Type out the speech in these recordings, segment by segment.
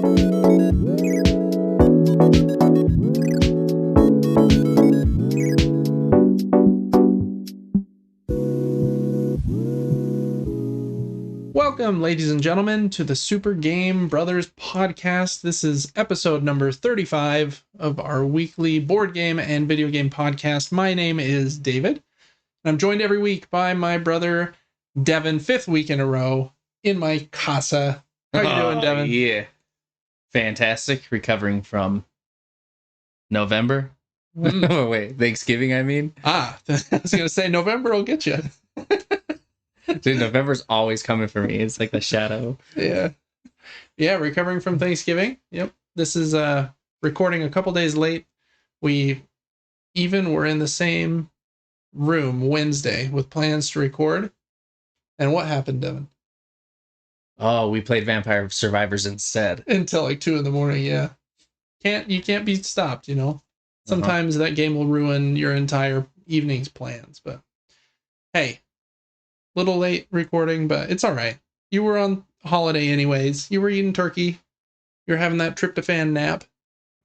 Welcome, ladies and gentlemen, to the Super Game Brothers podcast. This is episode number 35 of our weekly board game and video game podcast. My name is David, and I'm joined every week by my brother, Devin, 5th week in a row in my casa. How you doing, Devin? Yeah. Fantastic. Recovering from November. Oh, wait, Thanksgiving, I mean. I was going to say November will get you. Dude, November's always coming for me. It's like the shadow. Yeah, recovering from Thanksgiving. Yep. This is recording a couple days late. We even were in the same room Wednesday with plans to record. And what happened, Devin? Oh, we played Vampire Survivors instead. Until like 2 a.m, yeah. You can't be stopped, you know. Sometimes that game will ruin your entire evening's plans, but hey, little late recording, but it's all right. You were on holiday anyways. You were eating turkey. You were having that tryptophan nap.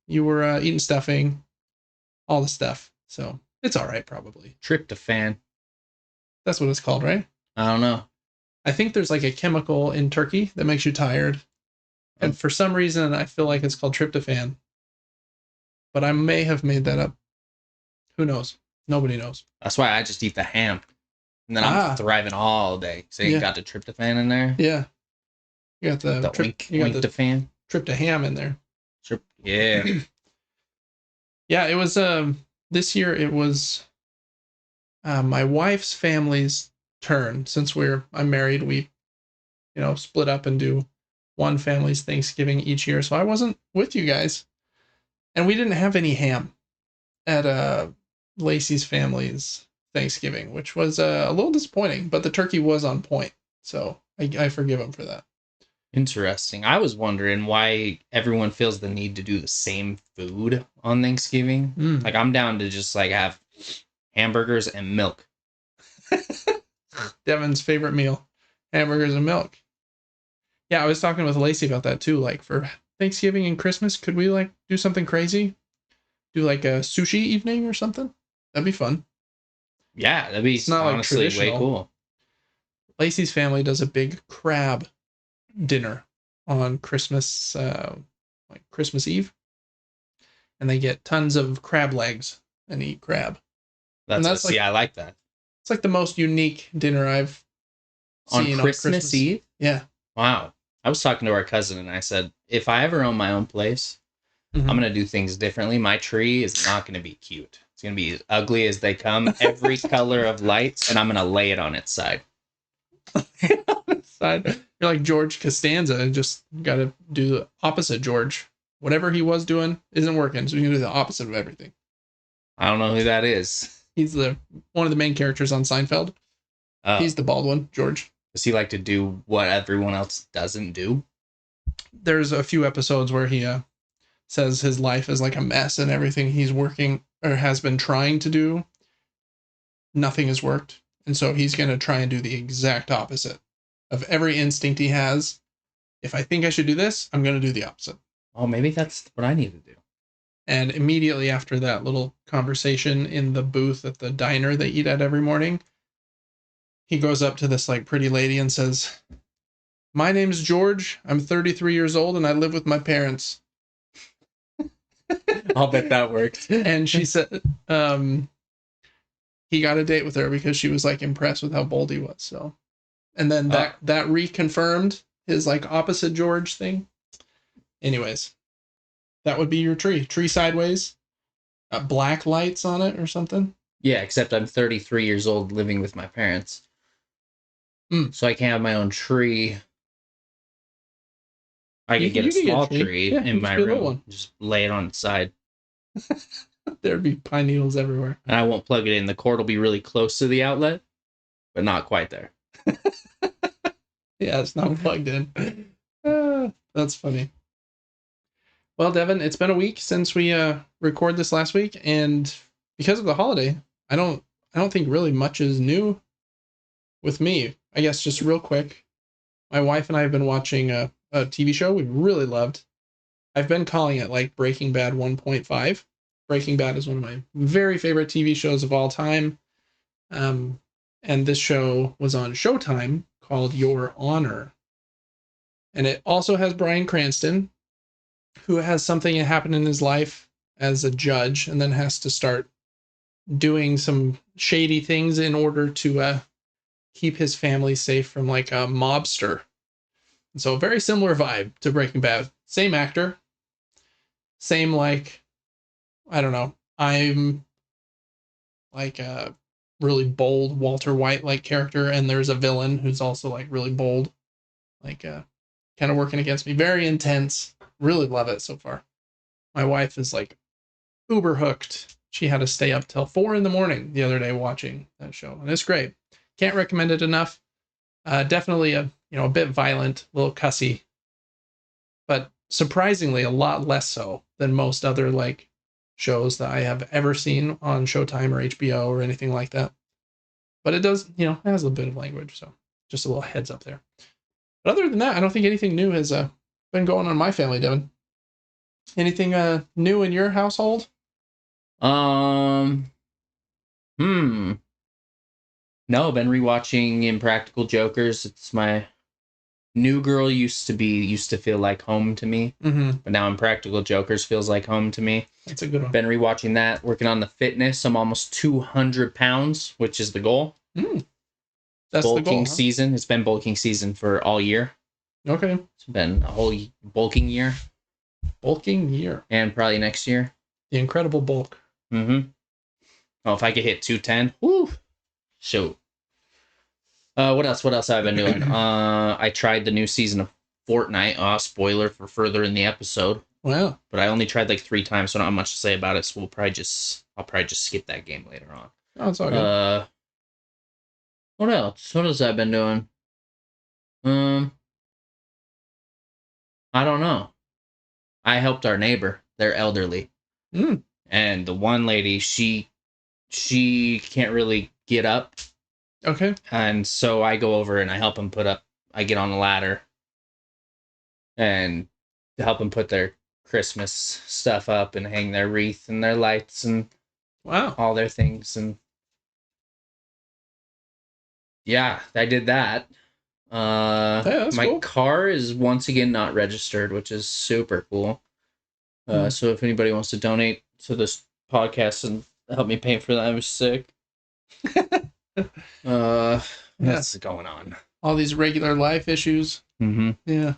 You were eating stuffing, all the stuff. So it's all right, probably. Tryptophan. That's what it's called, right? I don't know. I think there's like a chemical in turkey that makes you tired. And for some reason, I feel like it's called tryptophan. But I may have made that up. Who knows? Nobody knows. That's why I just eat the ham. And then I'm thriving all day. So you got the tryptophan in there? Yeah. You got the tryptophan. Tryptoham in there. Yeah. Yeah, it was this year it was my wife's family's turn. Since I'm married, we split up and do one family's Thanksgiving each year. So I wasn't with you guys. And we didn't have any ham at Lacey's family's Thanksgiving, which was a little disappointing, but the turkey was on point, so I forgive him for that. Interesting. I was wondering why everyone feels the need to do the same food on Thanksgiving. Like, I'm down to just like have hamburgers and milk. Devin's favorite meal, hamburgers and milk. Yeah, I was talking with Lacey about that too. Like, for Thanksgiving and Christmas, could we like do something crazy? Do like a sushi evening or something? That'd be fun. Yeah, that'd be honestly like way cool. Lacey's family does a big crab dinner on Christmas, like Christmas Eve, and they get tons of crab legs and eat crab. I like that. It's like the most unique dinner I've seen on Christmas Eve. Yeah. Wow. I was talking to our cousin and I said, if I ever own my own place, I'm gonna do things differently. My tree is not gonna be cute. It's going to be as ugly as they come, every color of lights, and I'm going to lay it on its side. You're like George Costanza, and just got to do the opposite, George. Whatever he was doing isn't working, so you can do the opposite of everything. I don't know who that is. He's one of the main characters on Seinfeld. He's the bald one, George. Does he like to do what everyone else doesn't do? There's a few episodes where he says his life is like a mess, and everything he's working or has been trying to do, nothing has worked. And so he's going to try and do the exact opposite of every instinct he has. If I think I should do this, I'm going to do the opposite. Oh, maybe that's what I need to do. And immediately after that little conversation in the booth at the diner they eat at every morning, he goes up to this like pretty lady and says, "My name's George. I'm 33 years old and I live with my parents." I'll bet that worked. And she said he got a date with her because she was like impressed with how bold he was. So, and then that reconfirmed his like opposite George thing. Anyways, that would be your tree sideways, black lights on it or something. Yeah, except I'm 33 years old living with my parents. So I can't have my own tree. I could get a small tree in my room. Just lay it on its side. There'd be pine needles everywhere. And I won't plug it in. The cord will be really close to the outlet, but not quite there. Yeah, it's not plugged in. That's funny. Well, Devin, it's been a week since we recorded this last week, and because of the holiday, I don't think really much is new with me. I guess just real quick, my wife and I have been watching a TV show we really loved. I've been calling it like Breaking Bad 1.5. Breaking Bad is one of my very favorite TV shows of all time. And this show was on Showtime called Your Honor. And it also has Bryan Cranston, who has something happen in his life as a judge and then has to start doing some shady things in order to keep his family safe from like a mobster. And so a very similar vibe to Breaking Bad. Same actor. Same like, I don't know. I'm like a really bold Walter White like character, and there's a villain who's also like really bold, like kind of working against me. Very intense. Really love it so far. My wife is like uber hooked. She had to stay up till 4 a.m. the other day watching that show, and it's great. Can't recommend it enough. Definitely a bit violent, a little cussy, but surprisingly a lot less so than most other like shows that I have ever seen on Showtime or HBO or anything like that. But it does, it has a bit of language, so just a little heads up there. But other than that, I don't think anything new has been going on in my family, Devin. Anything new in your household? No, been rewatching Impractical Jokers. It's my New Girl used to feel like home to me, but now Impractical Jokers feels like home to me. That's a good one. Been rewatching that, working on the fitness. I'm almost 200 pounds, which is the goal. That's bulking the goal, huh? season. It's been bulking season for all year. Okay. It's been a whole bulking year. Bulking year. And probably next year. The incredible bulk. Oh, if I could hit 210, whoo! Shoot. What else have I been doing? I tried the new season of Fortnite. Spoiler for further in the episode. Wow. But I only tried like 3 times, so I don't have much to say about it. So I'll probably just skip that game later on. Oh, it's all good. What else? What else have I been doing? I don't know. I helped our neighbor. They're elderly. And the one lady, she can't really get up. Okay. And so I go over and I help them I get on a ladder and help them put their Christmas stuff up and hang their wreath and their lights and all their things. And yeah, I did that. My cool. car is once again not registered, which is super cool. So if anybody wants to donate to this podcast and help me pay for that, I'm sick. What's going on? All these regular life issues. Yeah.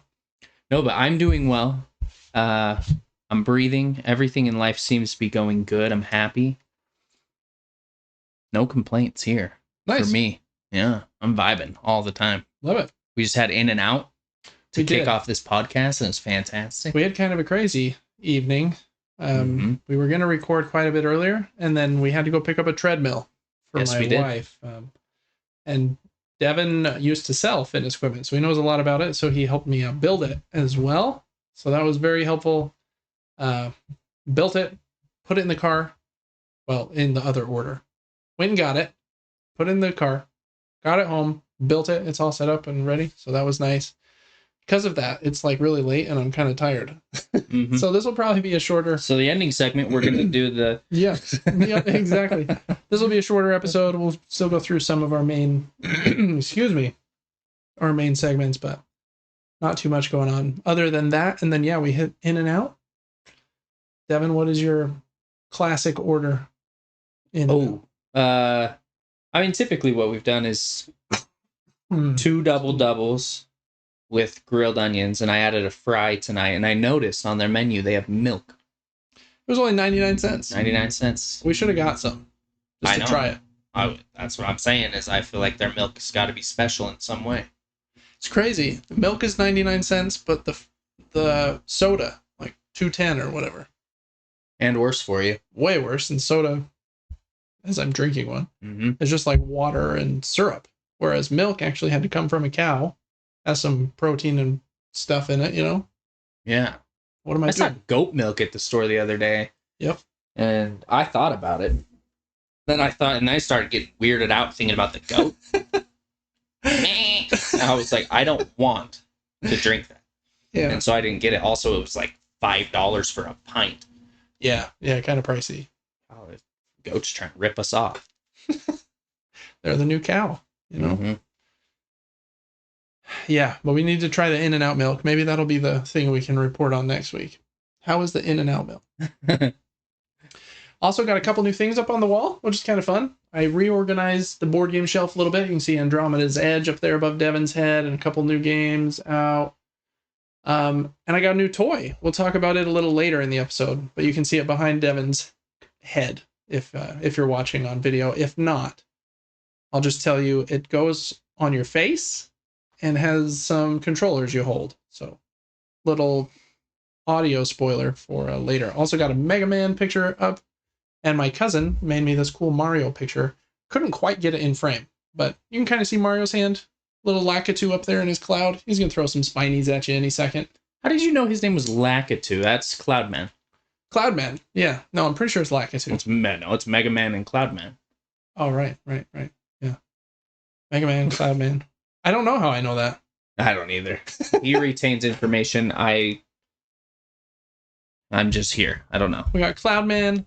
No, but I'm doing well. I'm breathing. Everything in life seems to be going good. I'm happy. No complaints here. Nice. For me. Yeah, I'm vibing all the time. Love it. We just had In and Out to kick off this podcast, and it's fantastic. We had kind of a crazy evening. We were going to record quite a bit earlier, and then we had to go pick up a treadmill for my wife. And Devin used to sell fitness equipment, so he knows a lot about it, so he helped me build it as well. So that was very helpful. Built it, put it in the car. Well, in the other order. Went and got it, put it in the car, got it home, built it. It's all set up and ready. So that was nice. Because of that, it's like really late and I'm kind of tired. So this will probably be a shorter. So the ending segment, we're going to do the. Yeah, exactly. This will be a shorter episode. We'll still go through some of our main, our main segments, but not too much going on other than that. And then, we hit In and Out. Devin, what is your classic order? I mean, typically what we've done is 2 double doubles with grilled onions, and I added a fry tonight, and I noticed on their menu they have milk. It was only 99 cents. 99 cents. We should have got some just to try it. That's what I'm saying, is I feel like their milk has got to be special in some way. It's crazy. The milk is 99 cents, but the soda, like $2.10 or whatever. And worse for you. Way worse. And soda, as I'm drinking one, is just like water and syrup. Whereas milk actually had to come from a cow. Has some protein and stuff in it, Yeah. What am I doing? I saw goat milk at the store the other day. Yep. And I thought about it. Then I started getting weirded out thinking about the goat. And I was like, I don't want to drink that. Yeah. And so I didn't get it. Also, it was like $5 for a pint. Yeah, kind of pricey. Oh, goats trying to rip us off. They're the new cow, you know? Mm-hmm. Yeah, but we need to try the In-N-Out milk. Maybe that'll be the thing we can report on next week. How is the In-N-Out milk? Also got a couple new things up on the wall, which is kind of fun. I reorganized the board game shelf a little bit. You can see Andromeda's Edge up there above Devin's head and a couple new games out. And I got a new toy. We'll talk about it a little later in the episode, but you can see it behind Devin's head if you're watching on video. If not, I'll just tell you it goes on your face and has some controllers you hold. So, little audio spoiler for later. Also got a Mega Man picture up, and my cousin made me this cool Mario picture. Couldn't quite get it in frame, but you can kind of see Mario's hand. Little Lakitu up there in his cloud. He's going to throw some spinies at you any second. How did you know his name was Lakitu? That's Cloudman. Cloudman. Yeah. No, I'm pretty sure it's Lakitu. It's Mega Man and Cloudman. Oh, right. Yeah. Mega Man, Cloudman. I don't know how I know that. I don't either. He retains information. I'm just here. I don't know. We got Cloudman,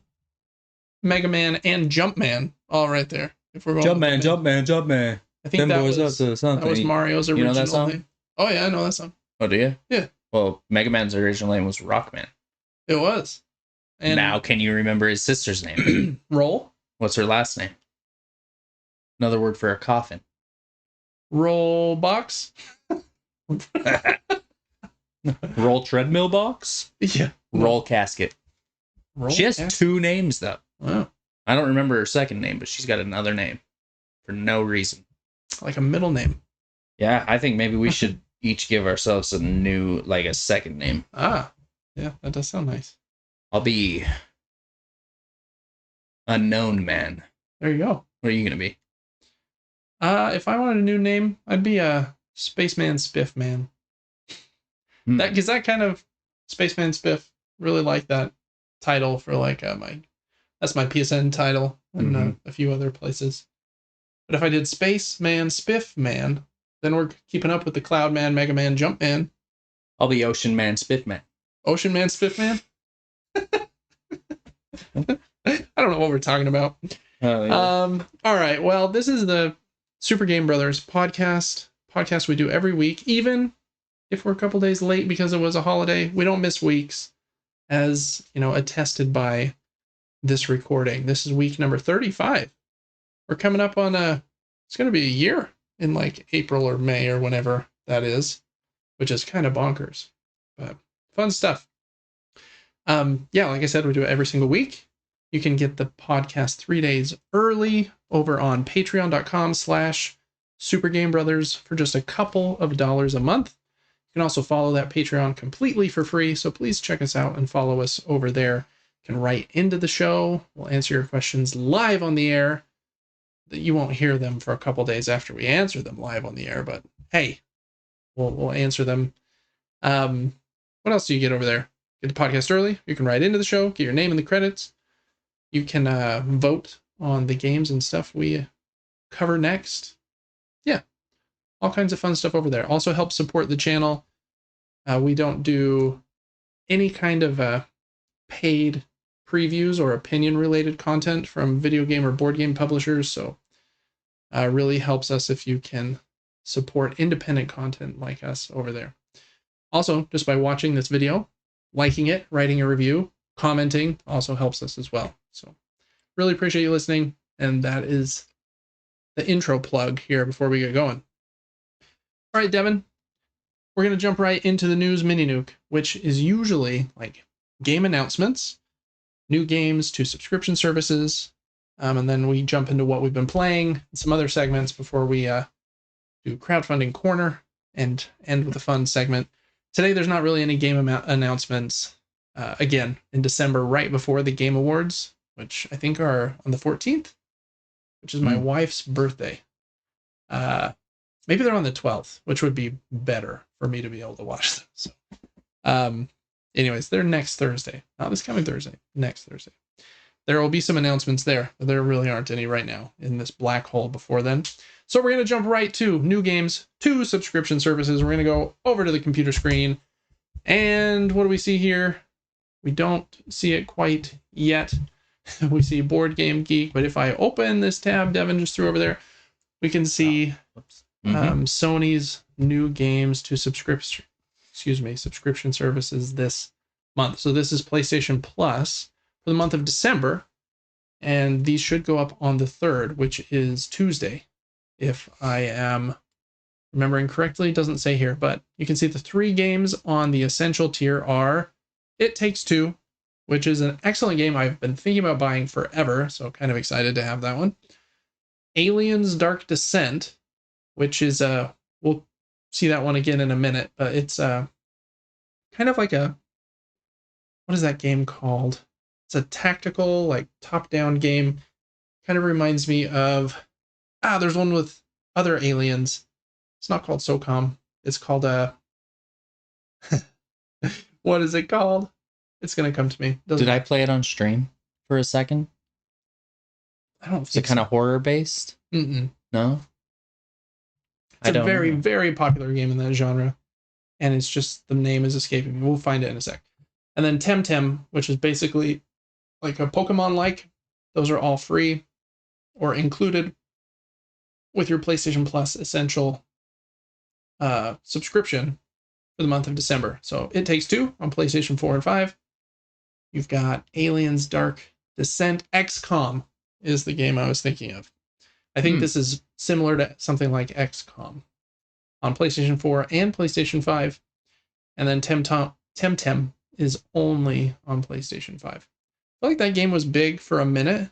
Mega Man, and Jumpman all right there. If we're going Jumpman. I think that was Mario's original know that song? name. Oh, yeah, I know that song. Oh, do you? Yeah. Well, Mega Man's original name was Rockman. It was. And now, can you remember his sister's name? Roll? What's her last name? Another word for a coffin. Roll box? Roll treadmill box? Yeah. Roll casket. She has casket? 2 names, though. Wow. I don't remember her second name, but she's got another name for no reason. Like a middle name. Yeah, I think maybe we should each give ourselves a second name. Ah, yeah, that does sound nice. I'll be Unknown Man. There you go. What are you going to be? If I wanted a new name, I'd be a Spaceman Spiff Man. Because that kind of Spaceman Spiff, really like that title for that's my PSN title and a few other places. But if I did Spaceman Spiff Man, then we're keeping up with the Cloud Man, Mega Man, Jump Man. I'll be Ocean Man, Spiff Man. Ocean Man, Spiff Man? I don't know what we're talking about. Oh, yeah. All right. Well, this is the Super Game Brothers podcast we do every week, even if we're a couple days late because it was a holiday. We don't miss weeks, as attested by this recording. This is week number 35. We're coming up on it's going to be a year in April or May or whenever that is, which is kind of bonkers, but fun stuff. Yeah, like I said, we do it every single week. You can get the podcast 3 days early over on patreon.com/supergamebrothers for just a couple of dollars a month. You can also follow that Patreon completely for free, so please check us out and follow us over there. You can write into the show. We'll answer your questions live on the air. You won't hear them for a couple days after we answer them live on the air, but hey, we'll answer them. What else do you get over there? Get the podcast early. You can write into the show, get your name in the credits. You can vote on the games and stuff we cover next. Yeah, all kinds of fun stuff over there. Also help support the channel. We don't do any kind of paid previews or opinion-related content from video game or board game publishers, so really helps us if you can support independent content like us over there. Also, just by watching this video, liking it, writing a review, commenting also helps us as well. So really appreciate you listening, and that is the intro plug here before we get going. All right, Devin, we're going to jump right into the news mini nuke, which is usually game announcements, new games to subscription services, and then we jump into what we've been playing and some other segments before we do crowdfunding corner and end with a fun segment. Today, there's not really any game announcements. Again, in December, right before the Game Awards, which I think are on the 14th, which is my wife's birthday. Maybe they're on the 12th, which would be better for me to be able to watch them. So, anyways, they're next Thursday. Not this coming Thursday, next Thursday. There will be some announcements there, but there really aren't any right now in this black hole before then. So we're going to jump right to new games, to subscription services. We're going to go over to the computer screen, And what do we see here? We don't see it quite yet. We see Board Game Geek, but if I open this tab Devin just threw over there, we can see Sony's new games to subscription services this month. So this is PlayStation Plus for the month of December, and these should go up on the 3rd, which is Tuesday, if I am remembering correctly. It doesn't say here, but you can see the 3 games on the Essential tier are It Takes Two, which is an excellent game I've been thinking about buying forever, so kind of excited to have that one. Aliens Dark Descent, which is we'll see that one again in a minute, but it's kind of like what is that game called? It's a tactical, like top-down game. Kind of reminds me of there's one with other aliens. It's not called SOCOM. It's called what is it called? It's gonna come to me. Did I play it on stream for a second? I don't. Is it kind of horror based? No. It's a very, very popular game in that genre, and it's just the name is escaping me. We'll find it in a sec. And then Temtem, which is basically like a Pokemon-like. Those are all free or included with your PlayStation Plus Essential subscription for the month of December. So It Takes Two on PlayStation 4 and 5. You've got Aliens Dark Descent. XCOM is the game I was thinking of. I think this is similar to something like XCOM on PlayStation 4 and PlayStation 5. And then Temtem is only on PlayStation 5. I feel like that game was big for a minute,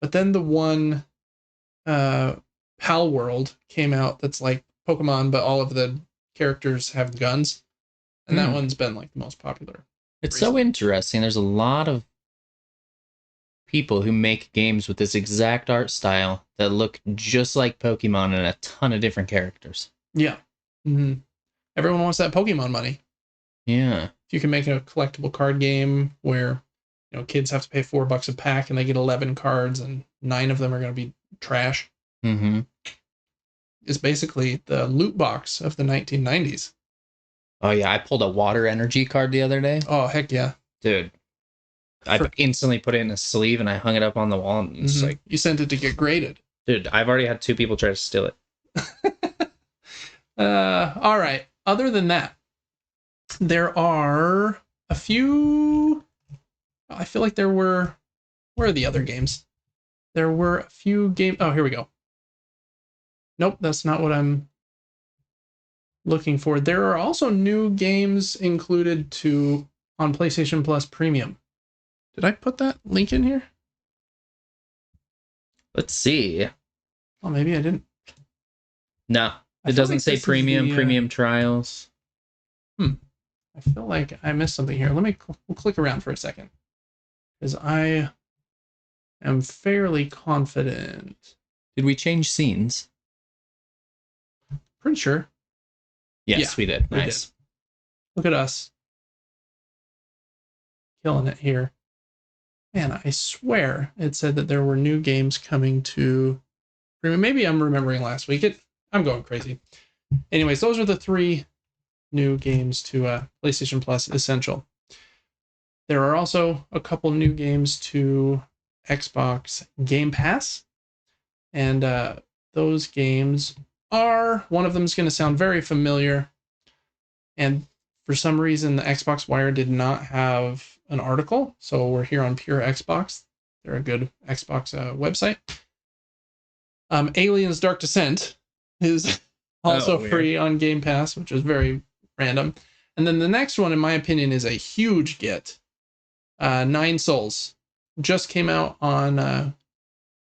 but then the one Pal World came out that's like Pokemon, but all of the characters have guns. And that one's been like the most popular. It's so interesting. There's a lot of people who make games with this exact art style that look just like Pokemon and a ton of different characters. Yeah. Everyone wants that Pokemon money. Yeah. If you can make a collectible card game where kids have to pay $4 a pack and they get 11 cards and 9 of them are going to be trash. It's basically the loot box of the 1990s. Oh yeah, I pulled a water energy card the other day. Oh heck yeah, dude! I instantly put it in a sleeve and I hung it up on the wall. And it's like you sent it to get graded. Dude, I've already had 2 people try to steal it. All right. Other than that, there are a few. I feel like there were. Where are the other games? There were a few games. Oh, here we go. Nope, that's not what I'm looking for. There are also new games included on PlayStation Plus Premium. Did I put that link in here? Let's see. Oh, maybe I didn't. No, it doesn't say premium. Premium trials. I feel like I missed something here. We'll click around for a second, because I am fairly confident. Did we change scenes? Pretty sure. Yes, we did. Nice. Look at us. Killing it here. Man, I swear it said that there were new games coming to premium. Maybe I'm remembering last week. I'm going crazy. Anyways, those are the 3 new games to PlayStation Plus Essential. There are also a couple new games to Xbox Game Pass. And those games are, one of them is going to sound very familiar. And for some reason, the Xbox Wire did not have an article. So we're here on Pure Xbox. They're a good Xbox website. Aliens Dark Descent is also free on Game Pass, which is very random. And then the next one, in my opinion, is a huge get. 9 Souls just came out on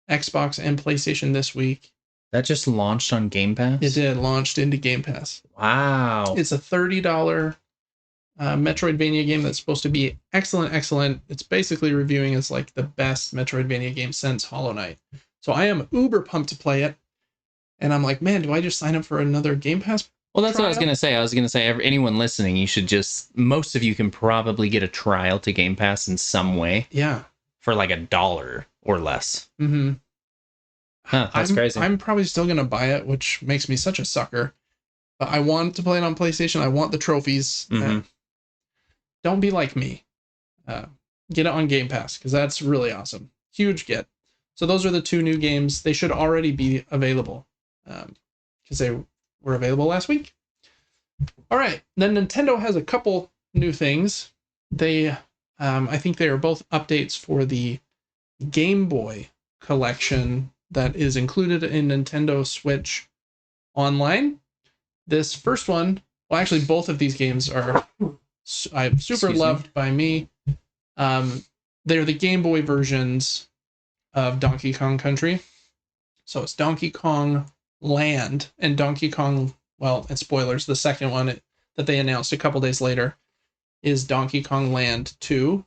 Xbox and PlayStation this week. That just launched on Game Pass? It did, launched into Game Pass. Wow. It's a $30 Metroidvania game that's supposed to be excellent. It's basically reviewing as like the best Metroidvania game since Hollow Knight. So I am uber pumped to play it. And I'm like, man, do I just sign up for another Game Pass? Well, that's what I was going to say. I was going to say, anyone listening, you should most of you can probably get a trial to Game Pass in some way. Yeah. For like $1 or less. Mm-hmm. Huh, that's crazy. I'm probably still going to buy it, which makes me such a sucker. But I want to play it on PlayStation. I want the trophies. Mm-hmm. don't be like me. Get it on Game Pass because that's really awesome. Huge get. So those are the 2 new games. They should already be available because they were available last week. All right. Then Nintendo has a couple new things. They, I think they are both updates for the Game Boy collection that is included in Nintendo Switch Online. This first one, well, actually, both of these games are super loved by me. They're the Game Boy versions of Donkey Kong Country. So it's Donkey Kong Land and Donkey Kong, well, and spoilers, the second one that they announced a couple days later is Donkey Kong Land 2.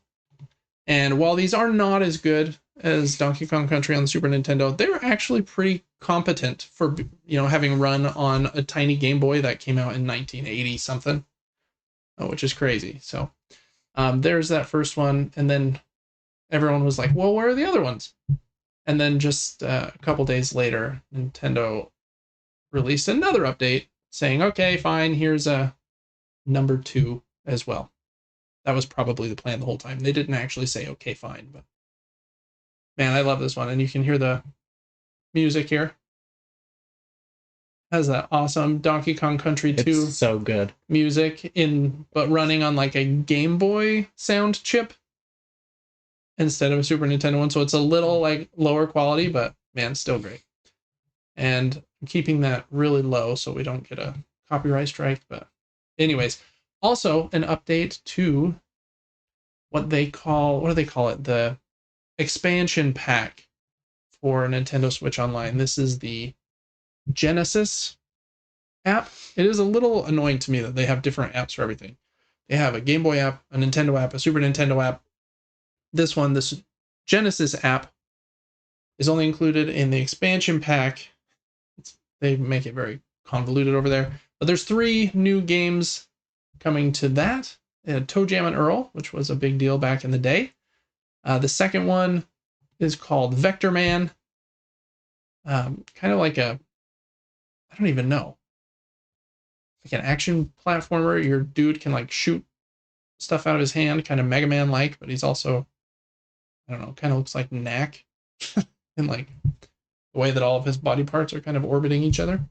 And while these are not as good as Donkey Kong Country on the Super Nintendo, they're actually pretty competent for, having run on a tiny Game Boy that came out in 1980 something, which is crazy. So there's that first one. And then everyone was like, well, where are the other ones? And then just a couple days later, Nintendo released another update saying, okay, fine, here's a number 2 as well. That was probably the plan the whole time. They didn't actually say, okay, fine. But man, I love this one. And you can hear the music here. Has that awesome Donkey Kong Country 2 it's so good music but running on like a Game Boy sound chip instead of a Super Nintendo one. So it's a little like lower quality, but man, still great. And I'm keeping that really low so we don't get a copyright strike. But anyways, also an update to what do they call it? The expansion pack for Nintendo Switch Online. This is the Genesis app. It is a little annoying to me that they have different apps for everything. They have a Game Boy app, a Nintendo app, a Super Nintendo app. This Genesis app is only included in the expansion pack. They make it very convoluted over there. But there's 3 new games coming to that. Toe Jam and Earl, which was a big deal back in the day. The second one is called Vector Man. Kind of like I don't even know. Like an action platformer. Your dude can like shoot stuff out of his hand, kind of Mega Man-like, but he's also, I don't know, kind of looks like Knack in like the way that all of his body parts are kind of orbiting each other.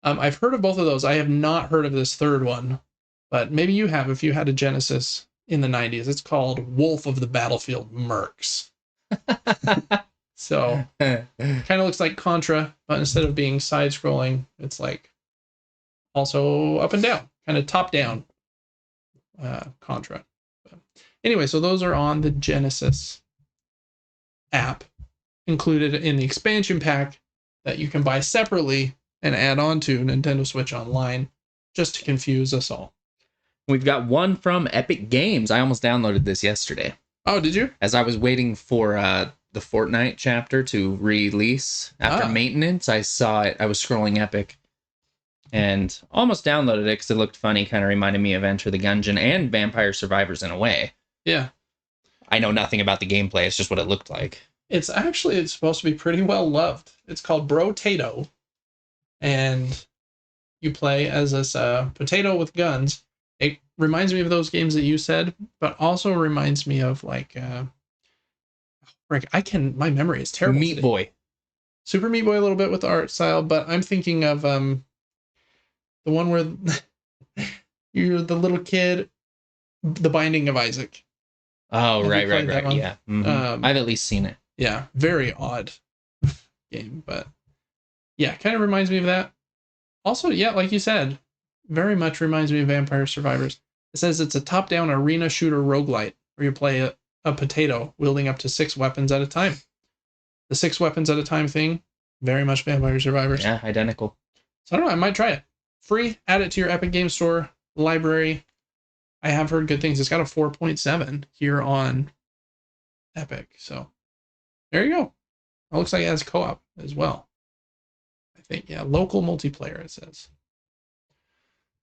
I've heard of both of those. I have not heard of this third one, but maybe you have if you had a Genesis in the 90s. It's called Wolf of the Battlefield Mercs. So kind of looks like Contra, but instead of being side-scrolling, it's like also up and down, kind of top-down Contra. But anyway, so those are on the Genesis app included in the expansion pack that you can buy separately and add on to Nintendo Switch Online, just to confuse us all. We've got one from Epic Games. I almost downloaded this yesterday. Oh, did you? As I was waiting for the Fortnite chapter to release after maintenance, I saw it. I was scrolling Epic and almost downloaded it because it looked funny. Kind of reminded me of Enter the Gungeon and Vampire Survivors in a way. Yeah. I know nothing about the gameplay. It's just what it looked like. It's supposed to be pretty well loved. It's called Bro-tato. And you play as this potato with guns. It reminds me of those games that you said, but also reminds me of like my memory is terrible. Meat Boy. Super Meat Boy a little bit with the art style, but I'm thinking of the one where you're the little kid, The Binding of Isaac. Oh, right. Yeah. Mm-hmm. I've at least seen it. Yeah, very odd game, but yeah, kind of reminds me of that. Also, yeah, like you said, very much reminds me of Vampire Survivors. It says it's a top-down arena shooter roguelite where you play a potato wielding up to 6 weapons at a time. The 6 weapons at a time thing, very much Vampire Survivors. Yeah, identical. So I don't know, I might try it. Free, add it to your Epic Games Store library. I have heard good things. It's got a 4.7 here on Epic, so there you go. It looks like it has co-op as well. I think, yeah, local multiplayer, it says.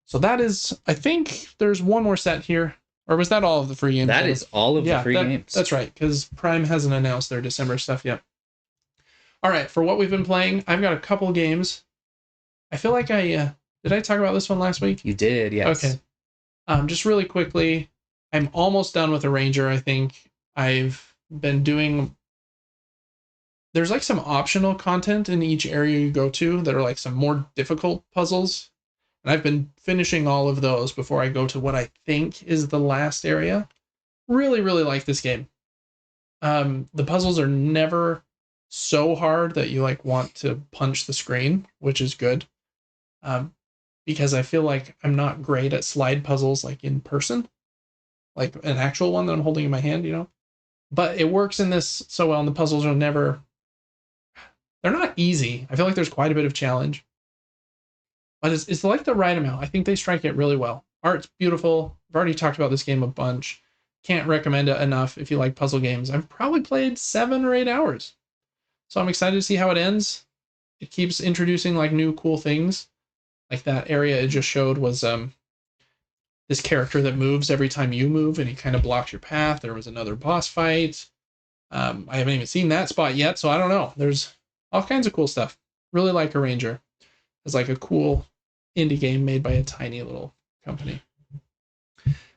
So that is, I think there's one more set here. Or was that all of the free games? That is all of the free games. That's right, because Prime hasn't announced their December stuff yet. All right, for what we've been playing, I've got a couple games. I feel like did I talk about this one last week? You did, yes. Okay. Just really quickly, I'm almost done with a ranger. I think I've been doing. There's like some optional content in each area you go to that are like some more difficult puzzles, and I've been finishing all of those before I go to what I think is the last area. Really, really like this game. The puzzles are never so hard that you like want to punch the screen, which is good. Um, because I feel like I'm not great at slide puzzles like in person, like an actual one that I'm holding in my hand, you know. But it works in this so well, and the puzzles are never. They're not easy. I feel like there's quite a bit of challenge, but it's like the right amount. I think they strike it really well. Art's beautiful. I've already talked about this game a bunch. Can't recommend it enough if you like puzzle games. I've probably played 7 or 8 hours. So I'm excited to see how it ends. It keeps introducing like new cool things. Like that area it just showed was this character that moves every time you move and he kind of blocks your path. There was another boss fight. I haven't even seen that spot yet, so I don't know. There's all kinds of cool stuff. Really like a Ranger. It's like a cool indie game made by a tiny little company.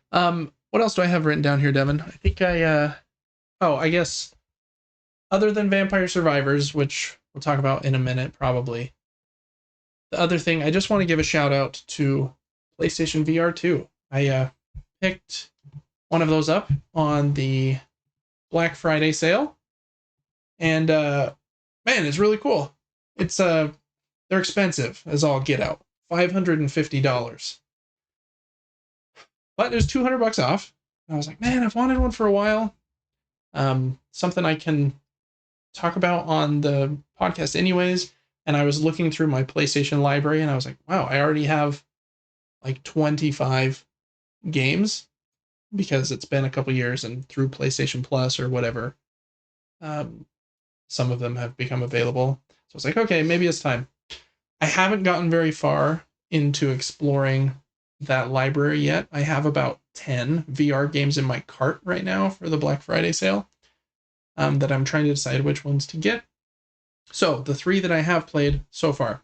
What else do I have written down here, Devin? I think I guess other than Vampire Survivors, which we'll talk about in a minute probably. The other thing, I just want to give a shout out to PlayStation VR 2. I picked one of those up on the Black Friday sale, and man, it's really cool. It's they're expensive as all get out, $550, but it was $200 off. And I was like, man, I've wanted one for a while. Something I can talk about on the podcast anyways. And I was looking through my PlayStation library, and I was like, wow, I already have like 25 games because it's been a couple years, and through PlayStation Plus or whatever, some of them have become available. So I was like, okay, maybe it's time. I haven't gotten very far into exploring that library yet. I have about 10 VR games in my cart right now for the Black Friday sale that I'm trying to decide which ones to get. So the 3 that I have played so far: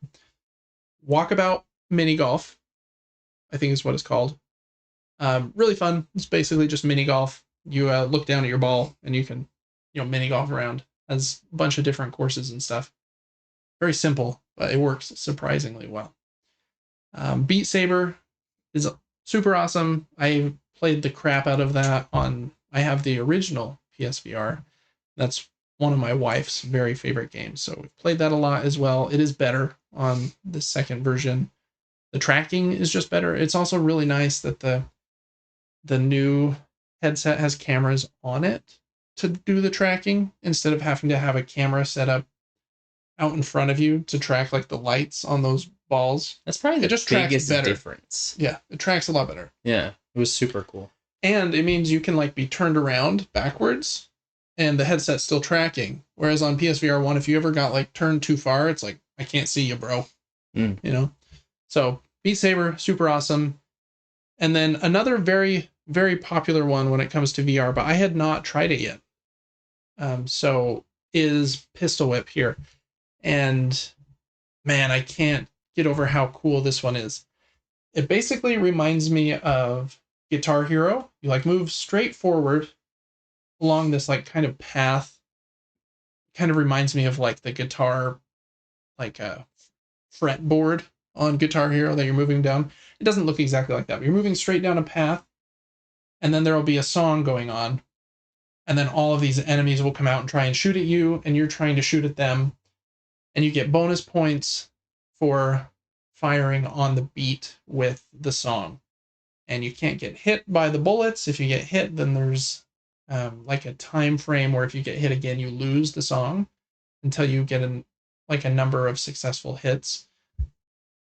Walkabout Mini Golf, I think is what it's called. Really fun. It's basically just mini golf. You look down at your ball and you can, mini golf around. Has a bunch of different courses and stuff. Very simple, but it works surprisingly well. Beat Saber is super awesome. I played the crap out of that on. I have the original PSVR. That's one of my wife's very favorite games, so we've played that a lot as well. It is better on the second version. The tracking is just better. It's also really nice that the new headset has cameras on it to do the tracking instead of having to have a camera set up out in front of you to track like the lights on those balls. That's probably the biggest difference. Yeah, it tracks a lot better. Yeah, it was super cool. And it means you can like be turned around backwards and the headset's still tracking. Whereas on PSVR 1, if you ever got like turned too far, it's like, I can't see you, bro. So Beat Saber, super awesome. And then another very, very popular one when it comes to VR, but I had not tried it yet. So is Pistol Whip here. And man, I can't get over how cool this one is. It basically reminds me of Guitar Hero. You like move straight forward along this like kind of path. Kind of reminds me of like the guitar, like a fretboard on Guitar Hero that you're moving down. It doesn't look exactly like that, but you're moving straight down a path, and then there will be a song going on, and then all of these enemies will come out and try and shoot at you, and you're trying to shoot at them, and you get bonus points for firing on the beat with the song. And you can't get hit by the bullets. If you get hit, then there's like a time frame where if you get hit again, you lose the song until you get a number of successful hits.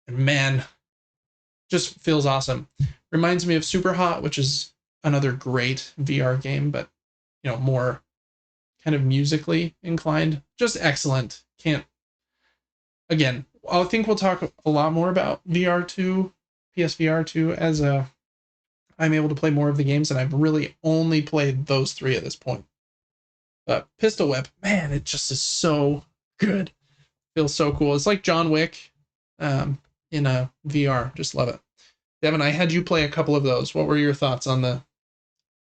And man, just feels awesome. Reminds me of Super Hot, which is another great VR game, but more kind of musically inclined. Just excellent. Again, I think we'll talk a lot more about VR2, PSVR 2 as I'm able to play more of the games, and I've really only played those 3 at this point. But Pistol Whip, man, it just is so good. Feels so cool. It's like John Wick in a VR. Just love it. Devin, I had you play a couple of those. What were your thoughts on the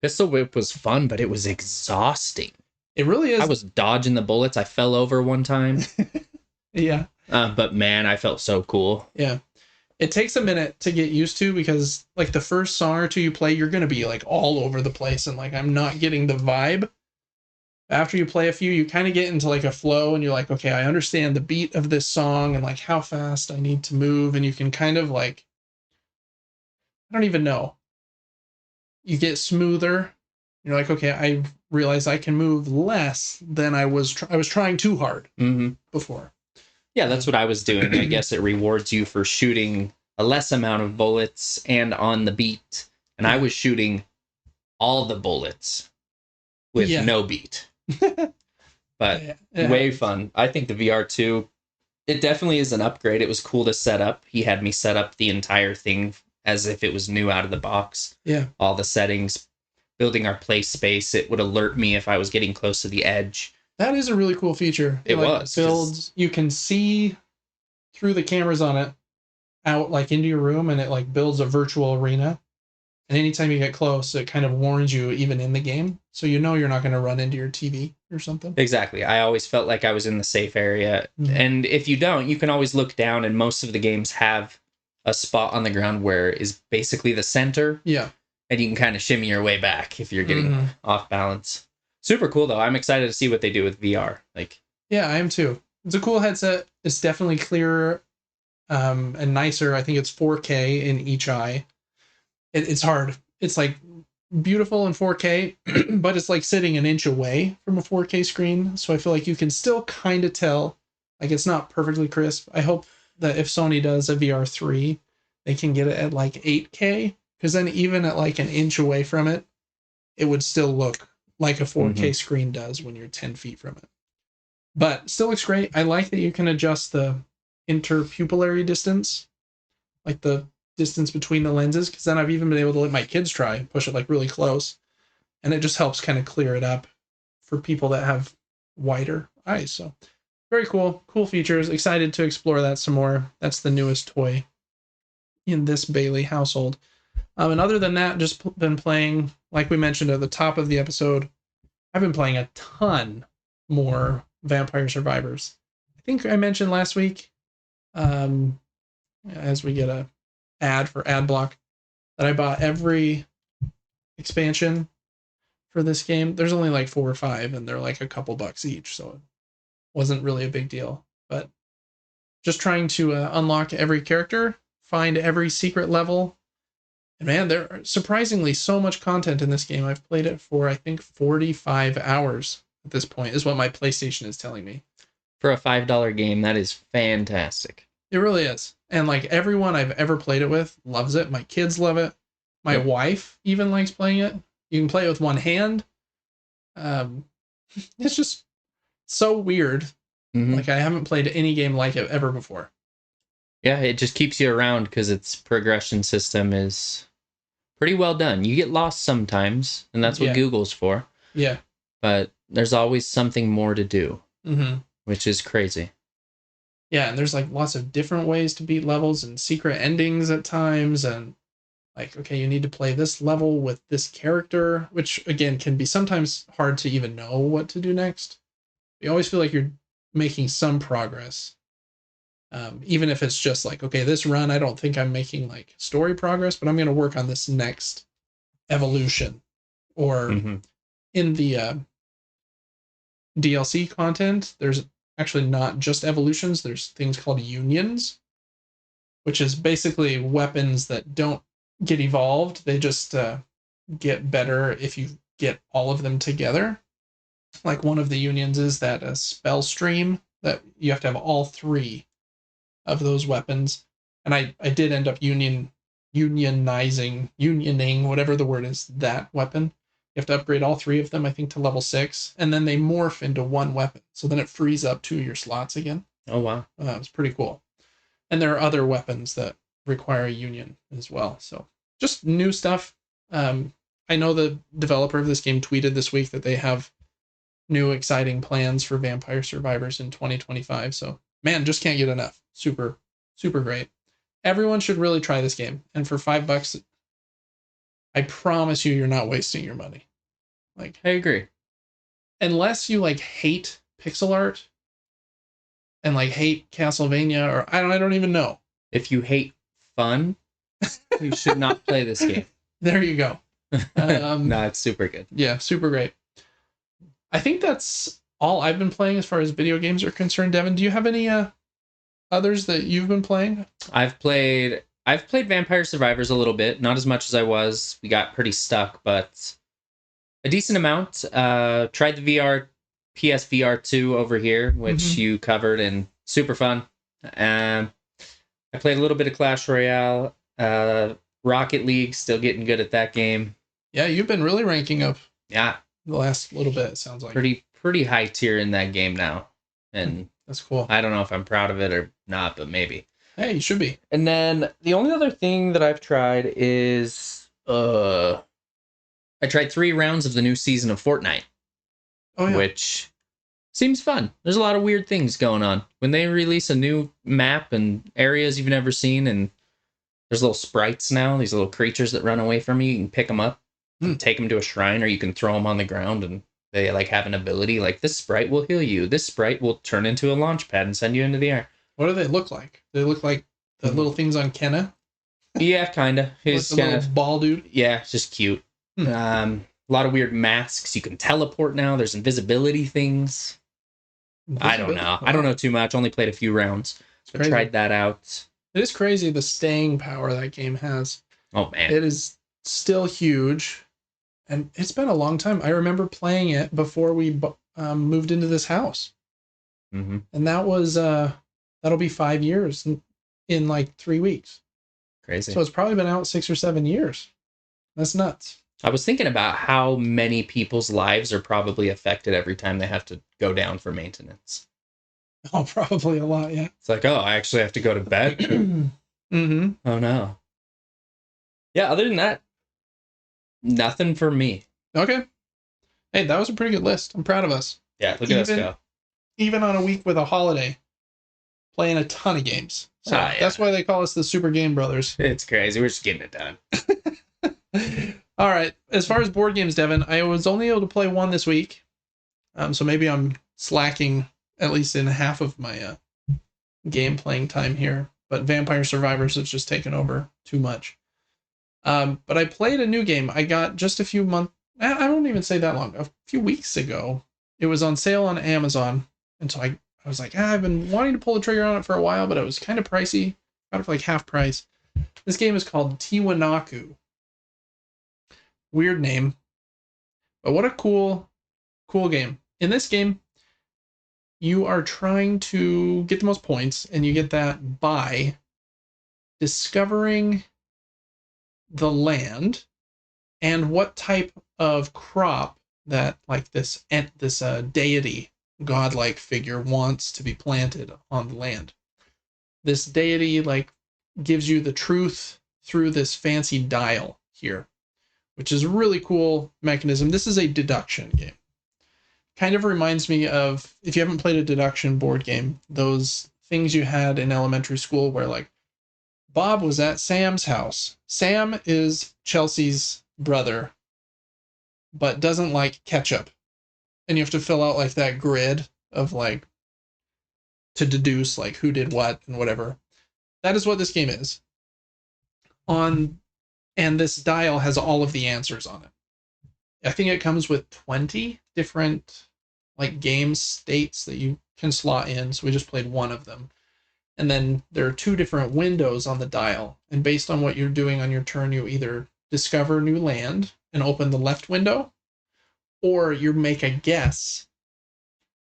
Pistol whip was fun, but it was exhausting. It really I is. was dodging the bullets. I fell over one time. Yeah. But man, I felt so cool. Yeah. It takes a minute to get used to because like the first song or two you play, you're going to be like all over the place and like I'm not getting the vibe. After you play a few, you kind of get into like a flow and you're like, okay, I understand the beat of this song and like how fast I need to move. And you can kind of like, I don't even know. You get smoother. You're like, okay, I realize I can move less than I was trying too hard before. Yeah, that's what I was doing. I guess it rewards you for shooting a less amount of bullets and on the beat. And I was shooting all the bullets with no beat. But way fun. I think the VR2, it definitely is an upgrade. It was cool to set up. He had me set up the entire thing as if it was new out of the box. Yeah. All the settings, building our play space. It would alert me if I was getting close to the edge. That is a really cool feature. It was. Builds, you can see through the cameras on it out like into your room and it like builds a virtual arena. And anytime you get close, it kind of warns you even in the game. So you know you're not going to run into your TV or something. Exactly. I always felt like I was in the safe area. Mm-hmm. And if you don't, you can always look down and most of the games have a spot on the ground where is basically the center. Yeah. And you can kind of shimmy your way back if you're getting off balance. Super cool though. I'm excited to see what they do with VR. Like, yeah, I am too. It's a cool headset. It's definitely clearer and nicer. I think it's 4K in each eye. It's hard. It's like beautiful in 4K, but it's like sitting an inch away from a 4K screen. So I feel like you can still kind of tell. Like it's not perfectly crisp. I hope that if Sony does a VR3, they can get it at like 8K. Because then even at like an inch away from it, it would still look like a 4K screen does when you're 10 feet from it. But still looks great. I like that you can adjust the interpupillary distance, like the distance between the lenses, because then I've even been able to let my kids try, push it like really close. And it just helps kind of clear it up for people that have wider eyes. So very cool. Cool features. Excited to explore that some more. That's the newest toy in this Bailey household. And other than that, just been playing, like we mentioned at the top of the episode, I've been playing a ton more Vampire Survivors. I think I mentioned last week, as we get a ad for ad block, that I bought every expansion for this game. There's only like 4 or 5, and they're like a couple bucks each, so it wasn't really a big deal. But just trying to unlock every character, find every secret level. And man, there's surprisingly so much content in this game. I've played it for, I think, 45 hours at this point, is what my PlayStation is telling me. For a $5 game, that is fantastic. It really is. And like everyone I've ever played it with loves it. My kids love it. My wife even likes playing it. You can play it with one hand. It's just so weird. Like I haven't played any game like it ever before. Yeah, it just keeps you around because its progression system is pretty well done. You get lost sometimes, and that's what Google's for. Yeah. But there's always something more to do, which is crazy. Yeah, and there's like lots of different ways to beat levels and secret endings at times, and like, okay, you need to play this level with this character, which again can be sometimes hard to even know what to do next. You always feel like you're making some progress. Even if it's just like, okay, this run, I don't think I'm making like story progress, but I'm going to work on this next evolution. Or in the DLC content, there's actually not just evolutions. There's things called unions, which is basically weapons that don't get evolved. They just get better if you get all of them together. Like one of the unions is that a spell stream that you have to have all 3 of those weapons. And I did end up unioning, whatever the word is, that weapon. You have to upgrade all 3 of them, I think, to level 6. And then they morph into one weapon. So then it frees up 2 of your slots again. Oh, wow. It's pretty cool. And there are other weapons that require a union as well. So just new stuff. I know the developer of this game tweeted this week that they have new exciting plans for Vampire Survivors in 2025. So man, just can't get enough. Super, super great. Everyone should really try this game. And for $5, I promise you, you're not wasting your money. Like, I agree. unless you like hate pixel art and like hate Castlevania, or I don't even know. If you hate fun, you should not play this game. There you go. No, it's super good. Yeah, super great. I think that's all I've been playing as far as video games are concerned. Devin, do you have any others that you've been playing? I've played Vampire Survivors a little bit, not as much as I was. We got pretty stuck, but a decent amount. Tried the PSVR 2 over here, which you covered, and super fun. I played a little bit of Clash Royale, Rocket League, still getting good at that game. Yeah, you've been really ranking up. Yeah, the last little bit, it sounds like. Pretty high tier in that game now, and that's cool. I don't know if I'm proud of it or not, but maybe. Hey, you should be. And then the only other thing that I've tried is I tried 3 rounds of the new season of Fortnite. Oh, yeah. Which seems fun. There's a lot of weird things going on. When they release a new map and areas you've never seen, and there's little sprites now, these little creatures that run away from you, you can pick them up and take them to a shrine, or you can throw them on the ground and they like have an ability like this sprite will heal you. This sprite will turn into a launch pad and send you into the air. What do they look like? They look like the little things on Kenna? Yeah, kind of. He's like kind of ball dude. Yeah, it's just cute. A lot of weird masks. You can teleport now. There's invisibility things. I don't know. I don't know too much. Only played a few rounds. I tried that out. It is crazy the staying power that game has. Oh, man. It is still huge. And it's been a long time. I remember playing it before we moved into this house. Mm-hmm. And that was, that'll be 5 years in like 3 weeks. Crazy. So it's probably been out 6 or 7 years. That's nuts. I was thinking about how many people's lives are probably affected every time they have to go down for maintenance. Oh, probably a lot, yeah. It's like, oh, I actually have to go to bed? Mm-hmm. Oh, no. Yeah, other than that, nothing for me. Okay. Hey, that was a pretty good list. I'm proud of us. Yeah, look at us go. Even on a week with a holiday, playing a ton of games. So yeah. That's why they call us the Super Game Brothers. It's crazy. We're just getting it done. All right. As far as board games, Devin, I was only able to play one this week. So maybe I'm slacking at least in half of my game playing time here. But Vampire Survivors has just taken over too much. But I played a new game. I got just a few months. I won't even say that long. A few weeks ago, it was on sale on Amazon. And so I was like, I've been wanting to pull the trigger on it for a while, but it was kind of pricey. Got it for like half price. This game is called Tiwanaku. Weird name. But what a cool game. In this game, you are trying to get the most points, and you get that by discovering the land and what type of crop that like this deity godlike figure wants to be planted on the land. This deity like gives you the truth through this fancy dial here, which is a really cool mechanism. This is a deduction game. Kind of reminds me of, if you haven't played a deduction board game, those things you had in elementary school where like Bob was at Sam's house. Sam is Chelsea's brother, but doesn't like ketchup. And you have to fill out like that grid of like to deduce like who did what and whatever. That is what this game is. And this dial has all of the answers on it. I think it comes with 20 different like game states that you can slot in. So we just played one of them. And then there are 2 different windows on the dial. And based on what you're doing on your turn, you either discover new land and open the left window, or you make a guess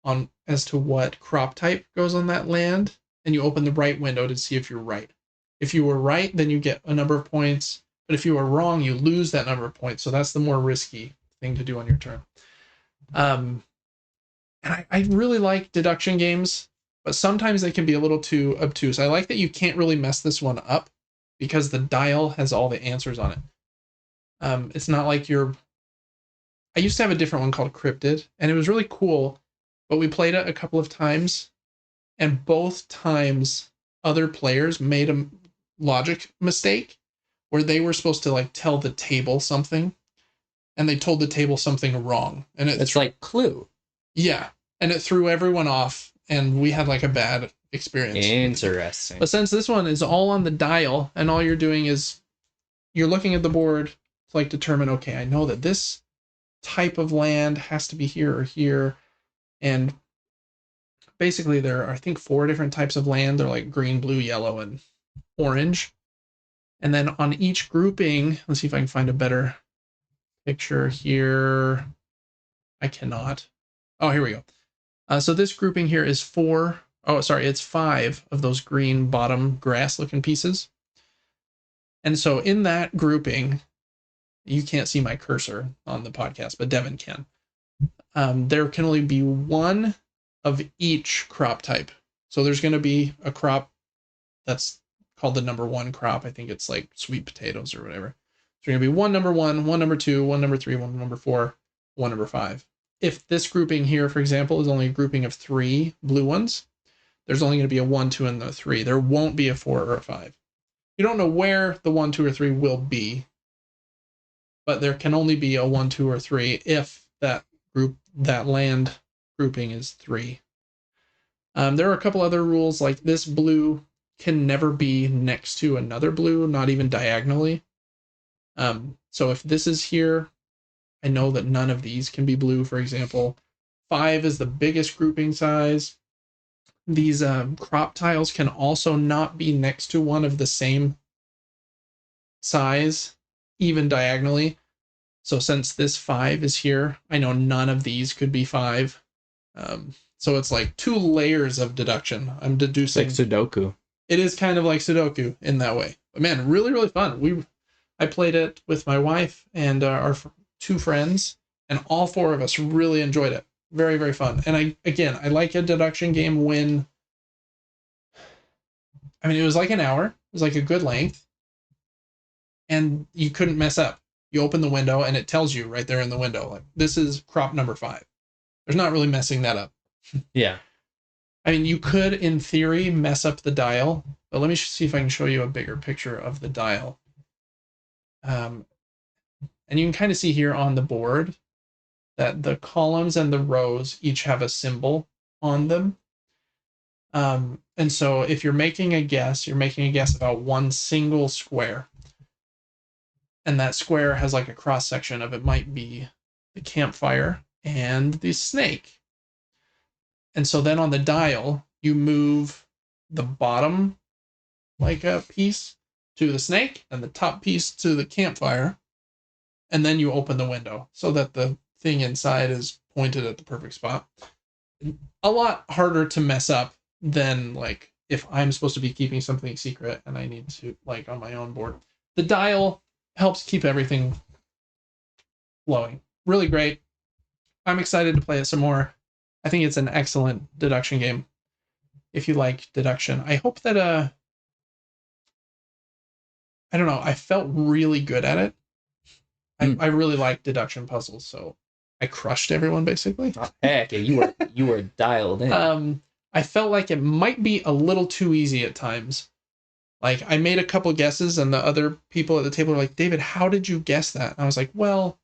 on as to what crop type goes on that land, and you open the right window to see if you're right. If you were right, then you get a number of points. But if you were wrong, you lose that number of points. So that's the more risky thing to do on your turn. And I really like deduction games, but sometimes they can be a little too obtuse. I like that you can't really mess this one up because the dial has all the answers on it. It's not like I used to have a different one called Cryptid, and it was really cool, but we played it a couple of times, and both times other players made a logic mistake where they were supposed to like tell the table something, and they told the table something wrong, and it's like Clue. Yeah, and it threw everyone off, and we had like a bad experience. Interesting. But since this one is all on the dial, and all you're doing is you're looking at the board to like determine, okay, I know that this type of land has to be here or here, and basically there are, I think, 4 different types of land. They're like green, blue, yellow, and orange. And then on each grouping, let's see if I can find a better picture here. I cannot. Oh, here we go. So this grouping here is 4. Oh, sorry, it's 5 of those green bottom grass looking pieces. And so in that grouping, you can't see my cursor on the podcast, but Devin can. There can only be 1 of each crop type. So there's going to be a crop that's called the number 1 crop. I think it's like sweet potatoes or whatever. So there's going to be 1 number 1, 1 number 2, 1 number 3, 1 number 4, 1 number 5. If this grouping here, for example, is only a grouping of 3 blue ones, there's only going to be a 1, 2, and a 3. There won't be a 4 or a 5. You don't know where the 1, 2, or 3 will be, but there can only be a 1, 2, or 3 if that land grouping is 3. There are a couple other rules, like this blue can never be next to another blue, not even diagonally. So if this is here, I know that none of these can be blue, for example. 5 is the biggest grouping size. These crop tiles can also not be next to one of the same size, even diagonally. So since this 5 is here, I know none of these could be 5. So it's like 2 layers of deduction. I'm deducing. It's like Sudoku. It is kind of like Sudoku in that way. But man, really, really fun. I played it with my wife and our 2 friends, and all 4 of us really enjoyed it. Very, very fun. And I like a deduction game when, I mean, it was like an hour. It was like a good length, and you couldn't mess up. You open the window and it tells you right there in the window, like, this is crop number 5. There's not really messing that up. Yeah. I mean, you could, in theory, mess up the dial, but let me see if I can show you a bigger picture of the dial. And you can kind of see here on the board that the columns and the rows each have a symbol on them. And so if you're making a guess, you're making a guess about one single square. And that square has like a cross section of, it might be the campfire and the snake. And so then on the dial, you move the bottom like a piece to the snake and the top piece to the campfire. And then you open the window so that the thing inside is pointed at the perfect spot. A lot harder to mess up than like if I'm supposed to be keeping something secret and I need to, like, on my own board. The dial helps keep everything flowing. Really great. I'm excited to play it some more. I think it's an excellent deduction game if you like deduction. I hope that I don't know, I felt really good at it. I really like deduction puzzles, so I crushed everyone basically. Oh, heck, yeah, you were dialed in. I felt like it might be a little too easy at times. Like, I made a couple guesses and the other people at the table were like, David, how did you guess that? And I was like, well,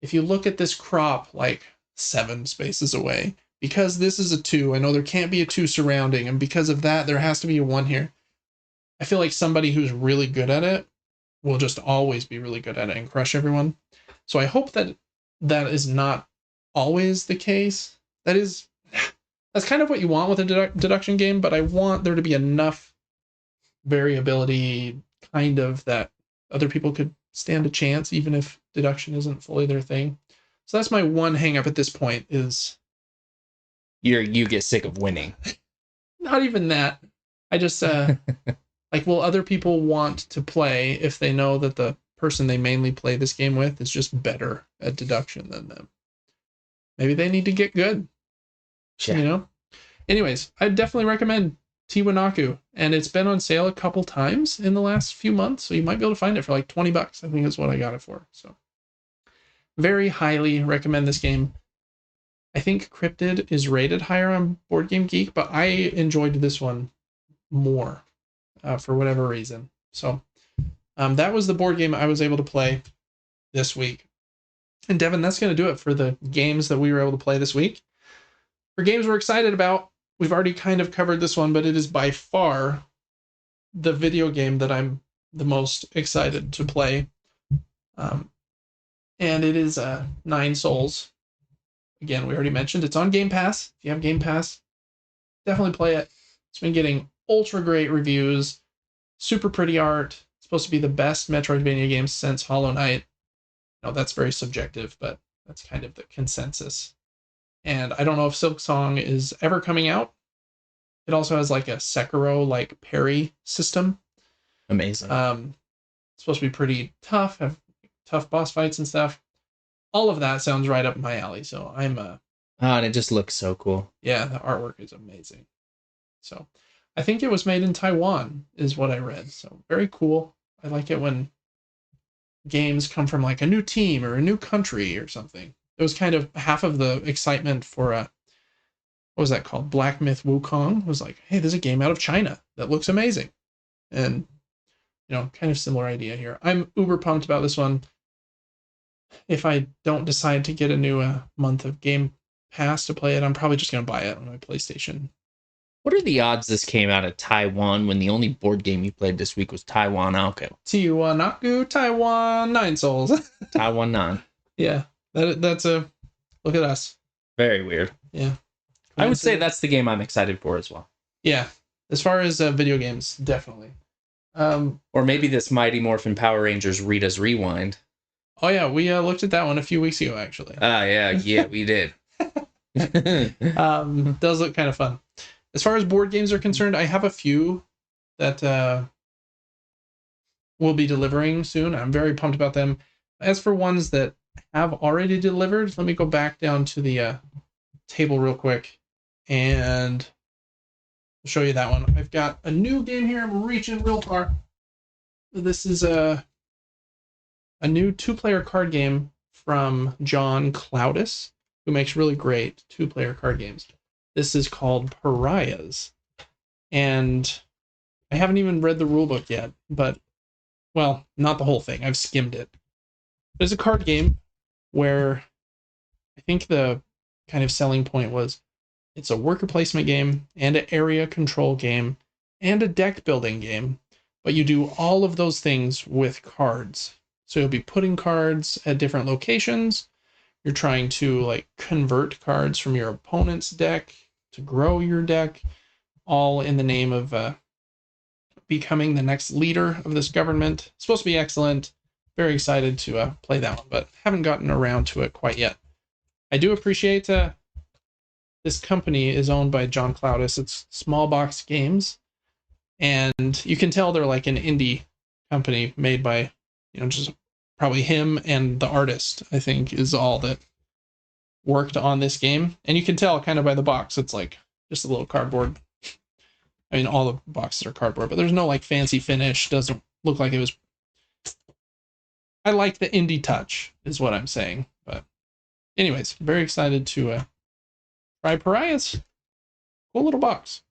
if you look at this crop like 7 spaces away, because this is a 2, I know there can't be a 2 surrounding, and because of that, there has to be a 1 here. I feel like somebody who's really good at it will just always be really good at it and crush everyone. So I hope that that is not always the case. That's kind of what you want with a deduction game, but I want there to be enough variability, kind of, that other people could stand a chance, even if deduction isn't fully their thing. So that's my one hang up at this point, is you get sick of winning. Not even that. I just like, will other people want to play if they know that the person they mainly play this game with is just better at deduction than them? Maybe they need to get good. Yeah. You know? Anyways, I definitely recommend Tiwanaku, and it's been on sale a couple times in the last few months, so you might be able to find it for like $20. I think is what I got it for. So very highly recommend this game. I think Cryptid is rated higher on Board Game Geek, but I enjoyed this one more for whatever reason. So That was the board game I was able to play this week. And Devin, that's going to do it for the games that we were able to play this week. For games we're excited about, we've already kind of covered this one, but it is by far the video game that I'm the most excited to play. And it is Nine Souls. Again, we already mentioned it's on Game Pass. If you have Game Pass, definitely play it. It's been getting ultra great reviews, super pretty art. It's supposed to be the best Metroidvania game since Hollow Knight. No, that's very subjective, but that's kind of the consensus. And I don't know if Silksong is ever coming out. It also has like a Sekiro like parry system. Amazing. It's supposed to be pretty tough, have tough boss fights and stuff. All of that sounds right up my alley. So I'm and it just looks so cool. Yeah, the artwork is amazing. So I think it was made in Taiwan, is what I read. So very cool. I like it when games come from like a new team or a new country or something. It was kind of half of the excitement for what was that called? Black Myth Wukong was like, hey, there's a game out of China that looks amazing. And kind of similar idea here. I'm uber pumped about this one. If I don't decide to get a new month of Game Pass to play it, I'm probably just going to buy it on my PlayStation. What are the odds this came out of Taiwan when the only board game you played this week was Tiwanaku? Tiwanaku, Taiwan, Nine Souls. Taiwan. Yeah, that's a look at us. Very weird. Yeah. I would say that's the game I'm excited for as well. Yeah, as far as video games, definitely. Or maybe this Mighty Morphin Power Rangers Rita's Rewind. Oh yeah, we looked at that one a few weeks ago, actually. Yeah, we did. Does look kind of fun. As far as board games are concerned, I have a few that will be delivering soon. I'm very pumped about them. As for ones that have already delivered, let me go back down to the table real quick and I'll show you that one. I've got a new game here. I'm reaching real far. This is a new 2-player card game from John Cloudis, who makes really great 2-player card games. This is called Pariahs. And I haven't even read the rulebook yet, but, well, not the whole thing. I've skimmed it. There's a card game where I think the kind of selling point was it's a worker placement game and an area control game and a deck building game, but you do all of those things with cards. So you'll be putting cards at different locations. You're trying to like convert cards from your opponent's deck to grow your deck, all in the name of becoming the next leader of this government. It's supposed to be excellent. Very excited to play that one, but haven't gotten around to it quite yet. I do appreciate this company is owned by John Cloudis. It's Small Box Games, and you can tell they're like an indie company made by just probably him and the artist, I think, is all that worked on this game. And you can tell kind of by the box, it's like just a little cardboard. I mean, all the boxes are cardboard, but there's no like fancy finish. Doesn't look like it was. I like the indie touch, is what I'm saying. But anyways, very excited to try Pariahs. Cool little box.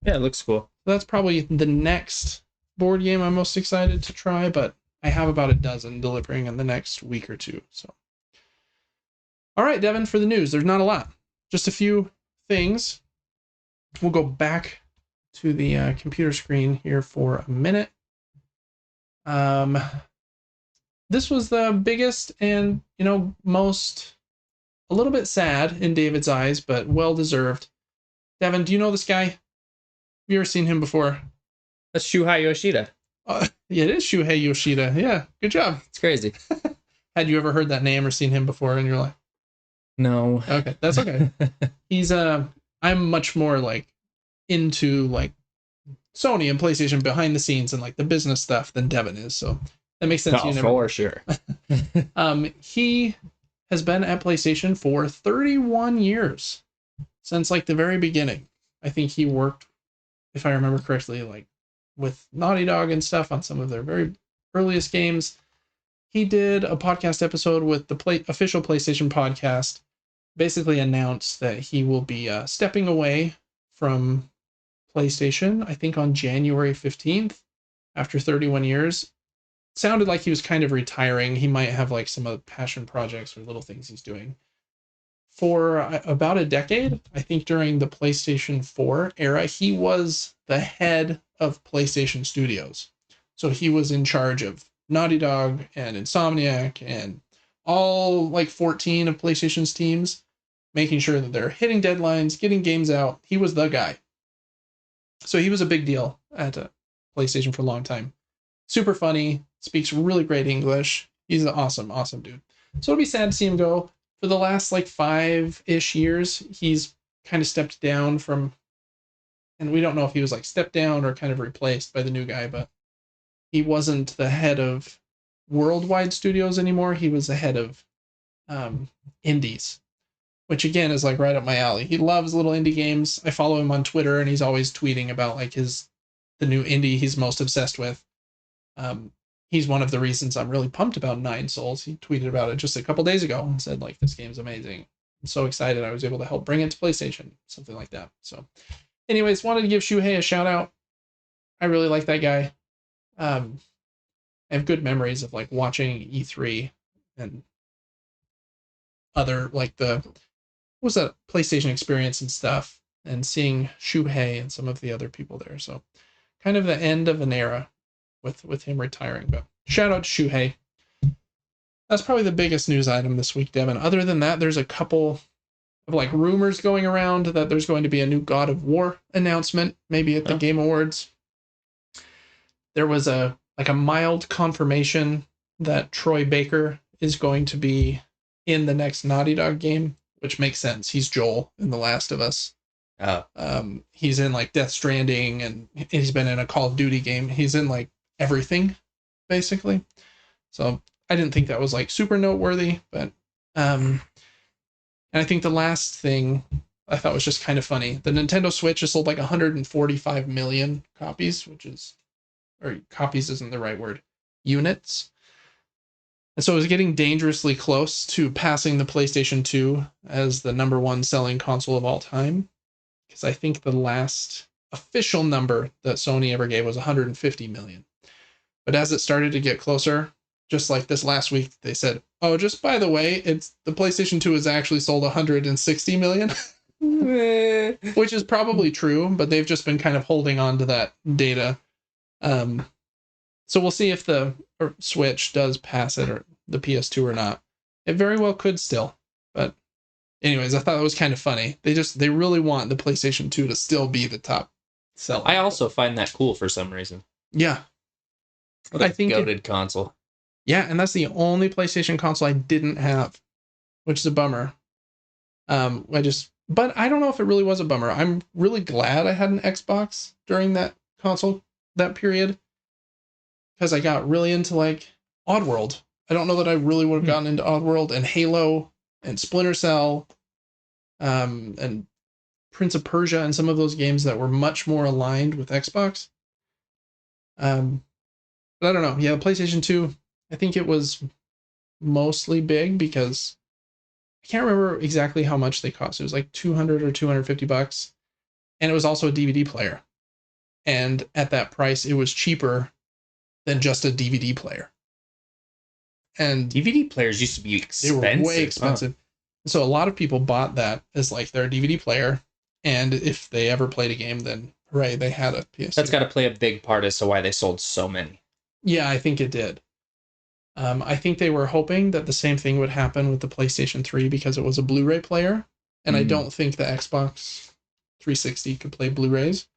Yeah, it looks cool. That's probably the next board game I'm most excited to try, but I have about a dozen delivering in the next week or two. So, all right, Devin, for the news, there's not a lot. Just a few things. We'll go back to the computer screen here for a minute. This was the biggest and, most a little bit sad in David's eyes, but well-deserved. Devin, do you know this guy? Have you ever seen him before? That's Shuhei Yoshida. Yeah, it is Shuhei Yoshida. Yeah, good job. It's crazy. Had you ever heard that name or seen him before in your life? No. Okay, that's okay. He's I'm much more like into like Sony and PlayStation behind the scenes and like the business stuff than Devin is, so that makes sense. Oh, for sure. He has been at PlayStation for 31 years, since like the very beginning. I think he worked, if I remember correctly, like with Naughty Dog and stuff on some of their very earliest games. He did a podcast episode with the official PlayStation podcast, basically announced that he will be stepping away from PlayStation, I think on January 15th, after 31 years. sounded like he was kind of retiring. He might have like some other passion projects or little things he's doing. For about a decade, I think during the PlayStation 4 era, he was the head of PlayStation Studios. So he was in charge of Naughty Dog and Insomniac and all like 14 of PlayStation's teams, making sure that they're hitting deadlines, getting games out. He was the guy. So he was a big deal at PlayStation for a long time. Super funny, speaks really great English. He's an awesome, awesome dude. So it'll be sad to see him go. For the last like 5-ish years, he's kind of stepped down from, and we don't know if he was like stepped down or kind of replaced by the new guy, but he wasn't the head of worldwide studios anymore. He was the head of indies, which again is like right up my alley. He loves little indie games. I follow him on Twitter, and he's always tweeting about like the new indie he's most obsessed with. He's one of the reasons I'm really pumped about Nine Souls. He tweeted about it just a couple days ago and said like, this game's amazing. I'm so excited I was able to help bring it to PlayStation, something like that. So anyways, wanted to give Shuhei a shout out. I really like that guy. I have good memories of like watching E3 and other like what was that PlayStation experience and stuff, and seeing Shuhei and some of the other people there. So kind of the end of an era with him retiring. But shout out to Shuhei. That's probably the biggest news item this week, Devin. Other than that, there's a couple of like rumors going around that there's going to be a new God of War announcement, maybe at the Game Awards. There was a mild confirmation that Troy Baker is going to be in the next Naughty Dog game, which makes sense. He's Joel in The Last of Us. Oh. He's in like Death Stranding, and he's been in a Call of Duty game. He's in like everything, basically. So I didn't think that was like super noteworthy, but and I think the last thing I thought was just kind of funny. The Nintendo Switch has sold like 145 million copies, or copies isn't the right word, units. And so it was getting dangerously close to passing the PlayStation 2 as the number one selling console of all time. Because I think the last official number that Sony ever gave was 150 million. But as it started to get closer, just like this last week, they said, oh, just by the way, it's the PlayStation 2 has actually sold 160 million. Which is probably true, but they've just been kind of holding on to that data. So we'll see if the Switch does pass it, or the PS2 or not. It very well could still. But anyways, I thought it was kind of funny. They really want the PlayStation 2 to still be the top seller. I also find that cool for some reason. Yeah. What a goated console. Yeah, and that's the only PlayStation console I didn't have, which is a bummer. But I don't know if it really was a bummer. I'm really glad I had an Xbox during that period, because I got really into like Oddworld. I don't know that I really would have gotten into Oddworld and Halo and Splinter Cell, and Prince of Persia, and some of those games that were much more aligned with Xbox. But I don't know. Yeah, the PlayStation 2, I think it was mostly big because I can't remember exactly how much they cost. It was like $200 or $250, and it was also a DVD player. And at that price, it was cheaper than just a DVD player. And DVD players used to be expensive. They were way expensive. Huh? So a lot of people bought that as like their DVD player, and if they ever played a game, then hooray, they had a PS2. That's got to play a big part as to why they sold so many. Yeah, I think it did. I think they were hoping that the same thing would happen with the PlayStation 3 because it was a Blu-ray player, and I don't think the Xbox 360 could play Blu-rays.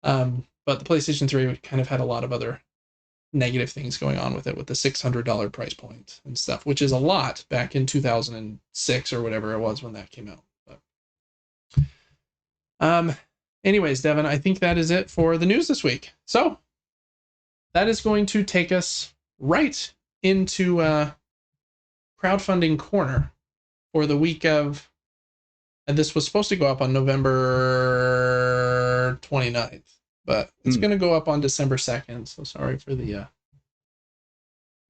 But the PlayStation 3 kind of had a lot of other negative things going on with it, with the $600 price point and stuff, which is a lot back in 2006 or whatever it was when that came out. But anyways, Devin, I think that is it for the news this week. So that is going to take us right into crowdfunding corner for the week of, and this was supposed to go up on November 29th, but it's going to go up on December 2nd. So sorry for the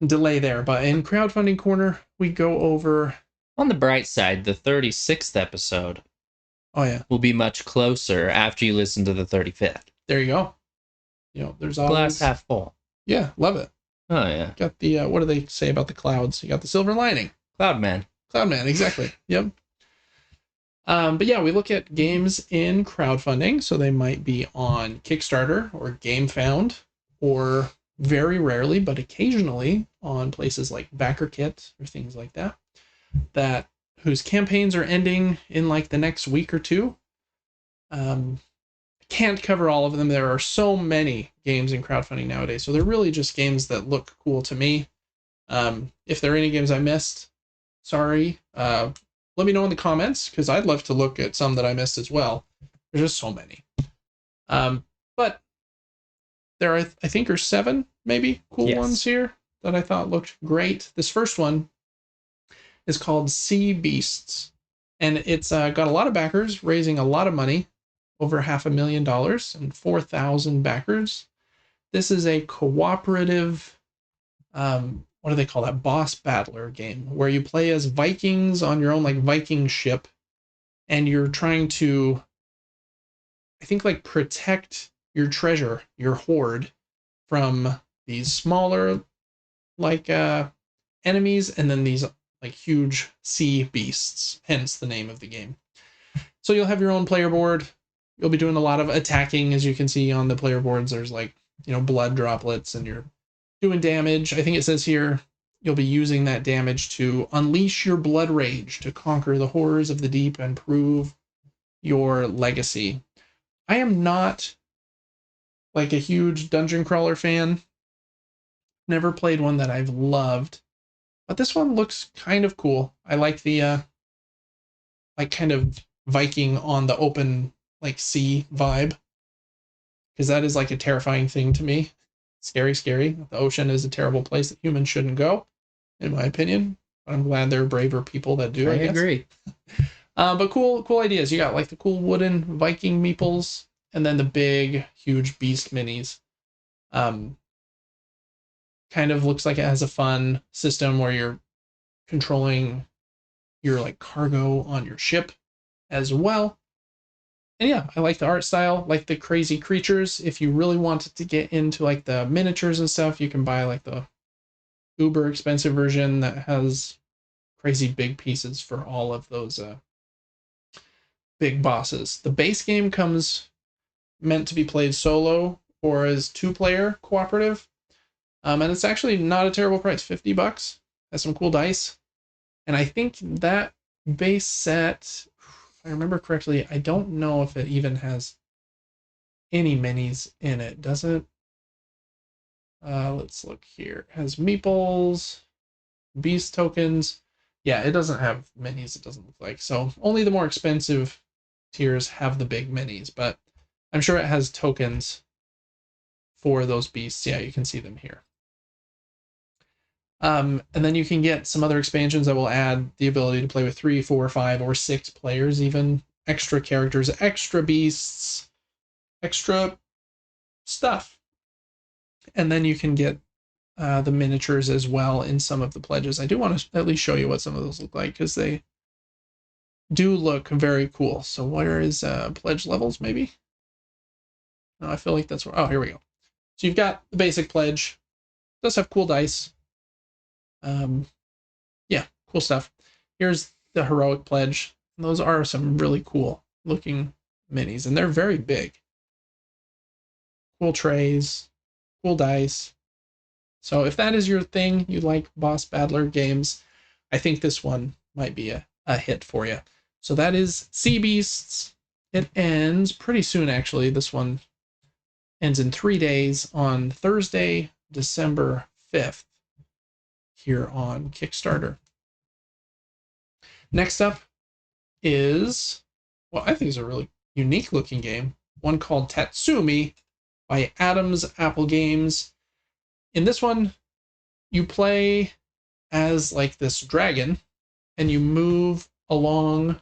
delay there. But in crowdfunding corner, we go over, on the bright side, the 36th episode. Oh yeah, will be much closer after you listen to the 35th. There you go. You know, there's always glass half full. Yeah, love it. Oh yeah. Got the what do they say about the clouds? You got the silver lining. Cloudman. Cloudman, exactly. Yep. But yeah, we look at games in crowdfunding, so they might be on Kickstarter or GameFound, or very rarely, but occasionally on places like BackerKit or things like that, that whose campaigns are ending in like the next week or two. Can't cover all of them. There are so many games in crowdfunding nowadays, so they're really just games that look cool to me. If there are any games I missed, sorry. Let me know in the comments, because I'd love to look at some that I missed as well. There's just so many. But there are, I think, are 7 maybe cool ones here that I thought looked great. This first one is called Sea Beasts, and it's got a lot of backers, raising a lot of money, over $500,000 and 4,000 backers. This is a cooperative, what do they call that? Boss battler game, where you play as Vikings on your own, like Viking ship, and you're trying to, I think, like protect your treasure, your hoard, from these smaller, like enemies, and then these like huge sea beasts, hence the name of the game. So you'll have your own player board. You'll be doing a lot of attacking, as you can see on the player boards. There's like, blood droplets, and you're doing damage. I think it says here you'll be using that damage to unleash your blood rage to conquer the horrors of the deep and prove your legacy. I am not like a huge dungeon crawler fan. Never played one that I've loved, but this one looks kind of cool. I like the like kind of Viking on the open like sea vibe, because that is like a terrifying thing to me. Scary, scary. The ocean is a terrible place that humans shouldn't go, in my opinion. But I'm glad there are braver people that do. I agree. But cool ideas. You got like the cool wooden Viking meeples, and then the big, huge beast minis. Kind of looks like it has a fun system where you're controlling your like cargo on your ship as well. And yeah, I like the art style, like the crazy creatures. If you really wanted to get into like the miniatures and stuff, you can buy like the uber expensive version that has crazy big pieces for all of those big bosses. The base game comes meant to be played solo or as 2-player cooperative. And it's actually not a terrible price, $50. Has some cool dice. And I think that base set, if I remember correctly, I don't know if it even has any minis in it. Does it? Let's look here. It has meeples, beast tokens. Yeah, it doesn't have minis, it doesn't look like. So only the more expensive tiers have the big minis, but I'm sure it has tokens for those beasts. Yeah, you can see them here. And then you can get some other expansions that will add the ability to play with 3, 4, 5, or 6 players, even extra characters, extra beasts, extra stuff. And then you can get the miniatures as well in some of the pledges. I do want to at least show you what some of those look like, because they do look very cool. So where is pledge levels, maybe? No, I feel like that's where, oh, here we go. So you've got the basic pledge. It does have cool dice. Yeah, cool stuff. Here's the heroic pledge. Those are some really cool looking minis, and they're very big. Cool trays, cool dice. So if that is your thing, you like boss battler games, I think this one might be a hit for you. So that is Sea Beasts. It ends pretty soon, actually. This one ends in 3 days on Thursday, December 5th. Here on Kickstarter. Next up is, well, I think it's a really unique looking game, one called Tatsumi by Adams Apple Games. In this one, you play as like this dragon, and you move along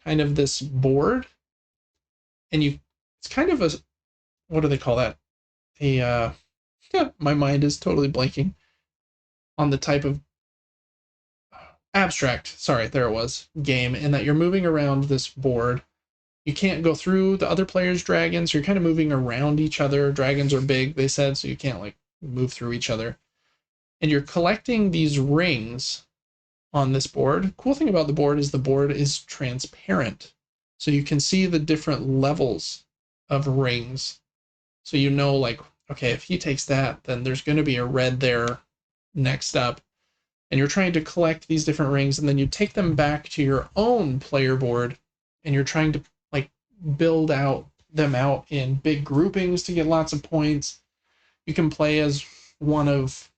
kind of this board, and it's kind of a, what do they call that? Yeah, my mind is totally blanking on the type of abstract, sorry, there it was, game, in that you're moving around this board. You can't go through the other players' dragons, so you're kind of moving around each other. Dragons are big, they said, so you can't like move through each other. and you're collecting these rings on this board. Cool thing about the board is transparent. So you can see the different levels of rings. So you know, like, okay, if he takes that, then there's going to be a red there next up. And you're trying to collect these different rings, and then you take them back to your own player board, and you're trying to like build them out in big groupings to get lots of points. You can play as one of,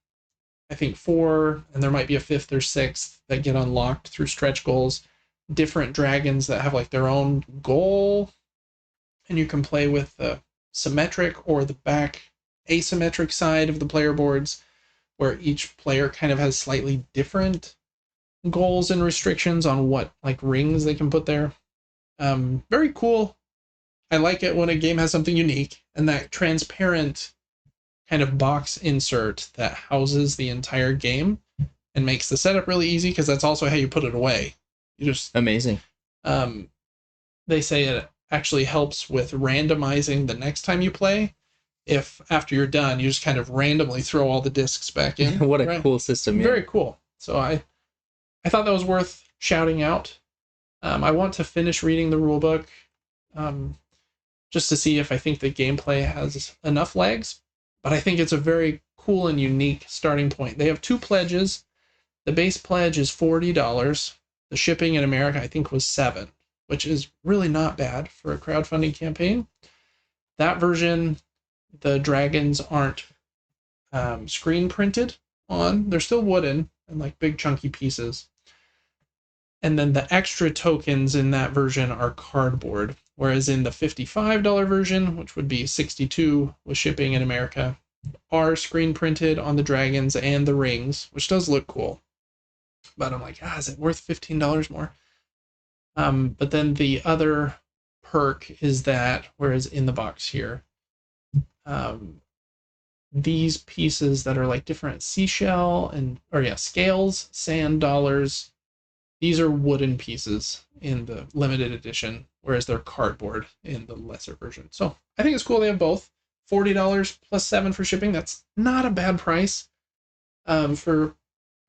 I think, 4, and there might be a 5th or 6th that get unlocked through stretch goals. Different dragons that have like their own goal, and you can play with the symmetric or the back asymmetric side of the player boards, where each player kind of has slightly different goals and restrictions on what like rings they can put there. Very cool. I like it when a game has something unique, and that transparent kind of box insert that houses the entire game and makes the setup really easy, because that's also how you put it away. You just amazing. They say it actually helps with randomizing the next time you play. If after you're done, you just kind of randomly throw all the discs back in. What a cool system. Very cool. So I thought that was worth shouting out. I want to finish reading the rule book just to see if I think the gameplay has enough legs. But I think it's a very cool and unique starting point. They have 2 pledges. The base pledge is $40. The shipping in America, I think, was $7, which is really not bad for a crowdfunding campaign. That version, the dragons aren't screen printed on. They're still wooden and like big chunky pieces. And then the extra tokens in that version are cardboard. Whereas in the $55 version, which would be $62 with shipping in America, are screen printed on the dragons and the rings, which does look cool. But I'm like, is it worth $15 more? But then the other perk is that, whereas in the box here, these pieces that are like different seashell scales, sand dollars, these are wooden pieces in the limited edition, whereas they're cardboard in the lesser version. So I think it's cool they have both. $40 plus $7 for shipping. That's not a bad price for a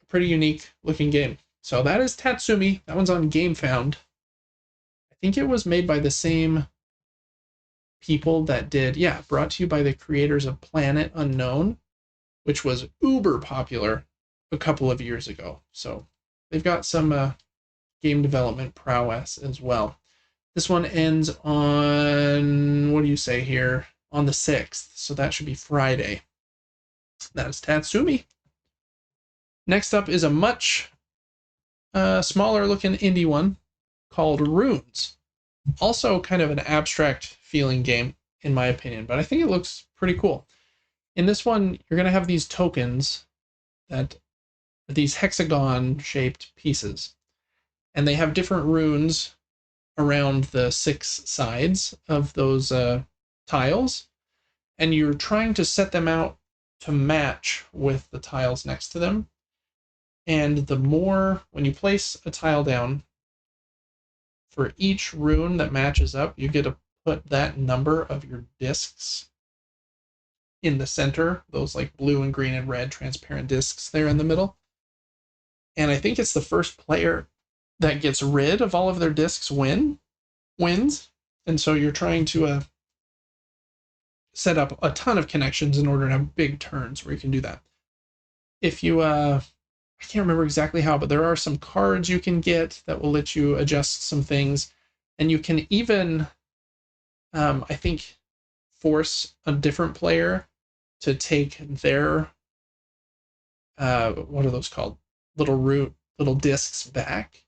pretty unique looking game. So that is Tatsumi. That one's on GameFound. I think it was made by the same people that did, brought to you by the creators of Planet Unknown, which was uber popular a couple of years ago. So they've got some game development prowess as well. This one ends on, what do you say here? On the 6th. So that should be Friday. That is Tatsumi. Next up is a much smaller looking indie one called Runes. Also kind of an abstract feeling game, in my opinion, but I think it looks pretty cool. In this one, you're going to have these tokens that are these hexagon shaped pieces, and they have different runes around the 6 sides of those tiles, and you're trying to set them out to match with the tiles next to them. And the more, when you place a tile down, for each rune that matches up, you get to put that number of your discs in the center, those like blue and green and red transparent discs there in the middle. And I think it's the first player that gets rid of all of their discs wins. And so you're trying to set up a ton of connections in order to have big turns where you can do that. If you I can't remember exactly how, but there are some cards you can get that will let you adjust some things. And you can even, I think, force a different player to take their, what are those called? Little discs back.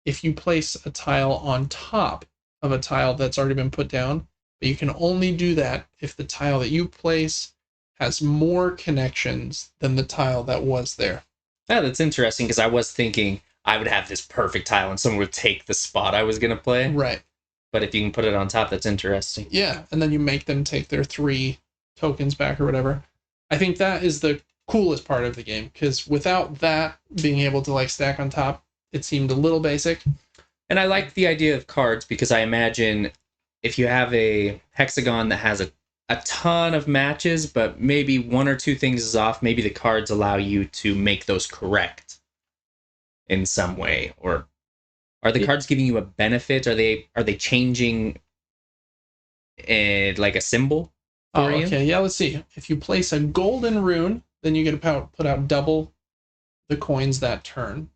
If you place a tile on top of a tile that's already been put down, but you can only do that if the tile that you place has more connections than the tile that was there. Yeah, that's interesting, because I was thinking I would have this perfect tile and someone would take the spot I was going to play. Right. But if you can put it on top, that's interesting. Yeah, and then you make them take their 3 tokens back or whatever. I think that is the coolest part of the game, because without that being able to like stack on top, it seemed a little basic. And I like the idea of cards, because I imagine if you have a hexagon that has a a ton of matches, but maybe one or two things is off. Maybe the cards allow you to make those correct in some way, or are the cards giving you a benefit? Are they changing like a symbol for you? Okay. Yeah, let's see. If you place a golden rune, then you get to put out double the coins that turn.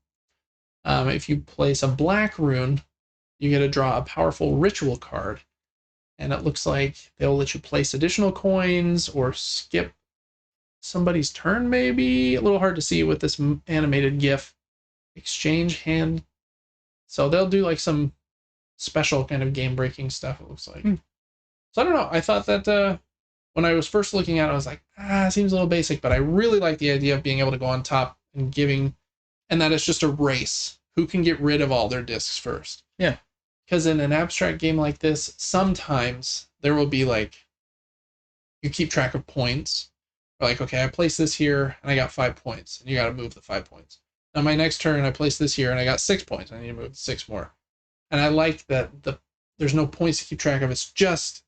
If you place a black rune, you get to draw a powerful ritual card. And it looks like they'll let you place additional coins or skip somebody's turn, maybe. A little hard to see with this animated GIF. Exchange hand. So they'll do like some special kind of game breaking stuff, it looks like. So I don't know. I thought that when I was first looking at it, I was like, it seems a little basic, but I really like the idea of being able to go on top and giving, and that it's just a race. Who can get rid of all their discs first? Yeah. Because in an abstract game like this, sometimes there will be like, you keep track of points. Or like, okay, I placed this here and I got 5 points, and you got to move the 5 points. On my next turn, I placed this here and I got 6 points. I need to move 6 more. And I like that there's no points to keep track of. It's just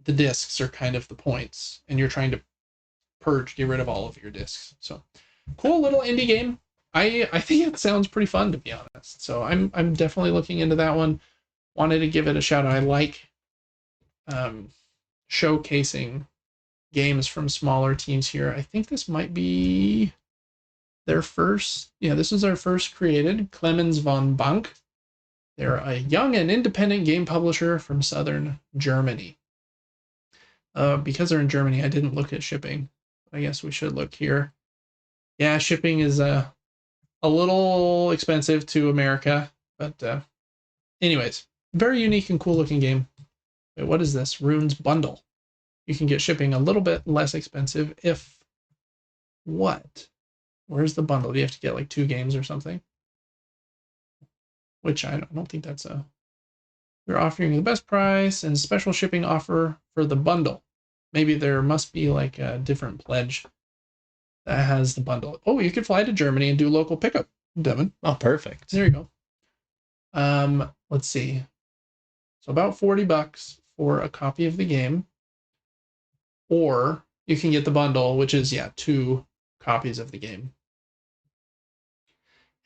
the discs are kind of the points, and you're trying to get rid of all of your discs. So cool little indie game. I think it sounds pretty fun, to be honest. So I'm definitely looking into that one. Wanted to give it a shout out. I like showcasing games from smaller teams here. I think this might be their first. Yeah, this is their first created. Clemens von Bank. They're a young and independent game publisher from southern Germany. Because they're in Germany, I didn't look at shipping. I guess we should look here. Yeah, shipping is a little expensive to America, but anyways, very unique and cool looking game. Wait, what is this? Runes Bundle. You can get shipping a little bit less expensive if what? Where's the bundle? Do you have to get like 2 games or something? Which I don't think that's a... They're offering the best price and special shipping offer for the bundle. Maybe there must be like a different pledge that has the bundle. Oh, you could fly to Germany and do local pickup, Devin. Oh, perfect. There you go. Let's see. So about $40 for a copy of the game. Or you can get the bundle, which is, 2 copies of the game.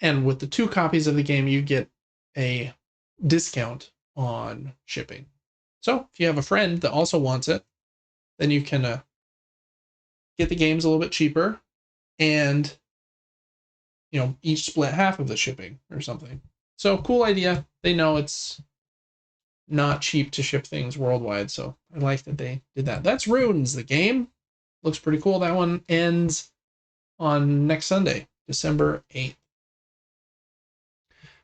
And with the 2 copies of the game, you get a discount on shipping. So if you have a friend that also wants it, then you can get the games a little bit cheaper, and each split half of the shipping or something. So cool idea. They know it's not cheap to ship things worldwide, so I like that they did that. That's Runes, the game. Looks pretty cool. That one ends on next Sunday, December 8th.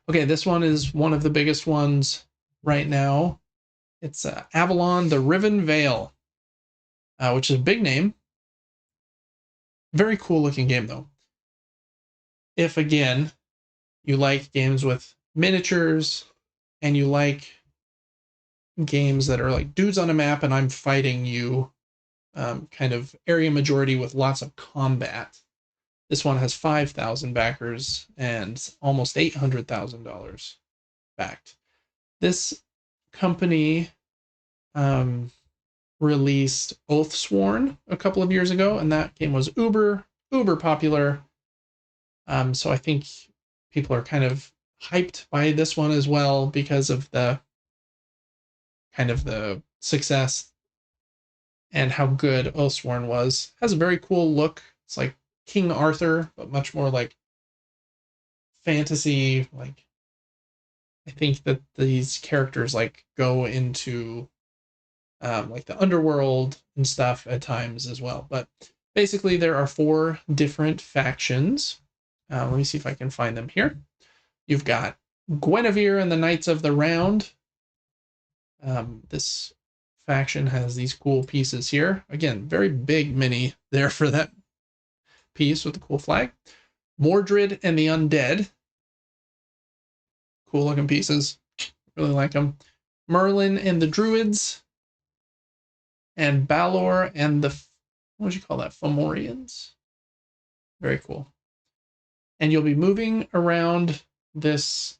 Okay, this one is one of the biggest ones right now. It's Avalon, the Riven Veil, which is a big name. Very cool looking game, though. If, again, you like games with miniatures and you like games that are like dudes on a map and I'm fighting you, kind of area majority with lots of combat, this one has 5,000 backers and almost $800,000 backed. This company released Oathsworn a couple of years ago, and that game was uber popular. So I think people are kind of hyped by this one as well because of the kind of the success and how good Oathsworn was. Has a very cool look. It's like King Arthur, but much more like fantasy. Like, I think that these characters like go into like the underworld and stuff at times as well. But basically, there are 4 different factions. Let me see if I can find them here. You've got Guinevere and the Knights of the Round. This faction has these cool pieces here. Again, very big mini there for that piece with the cool flag. Mordred and the Undead. Cool looking pieces. Really like them. Merlin and the Druids. And Balor and the, what would you call that? Fomorians? Very cool. And you'll be moving around this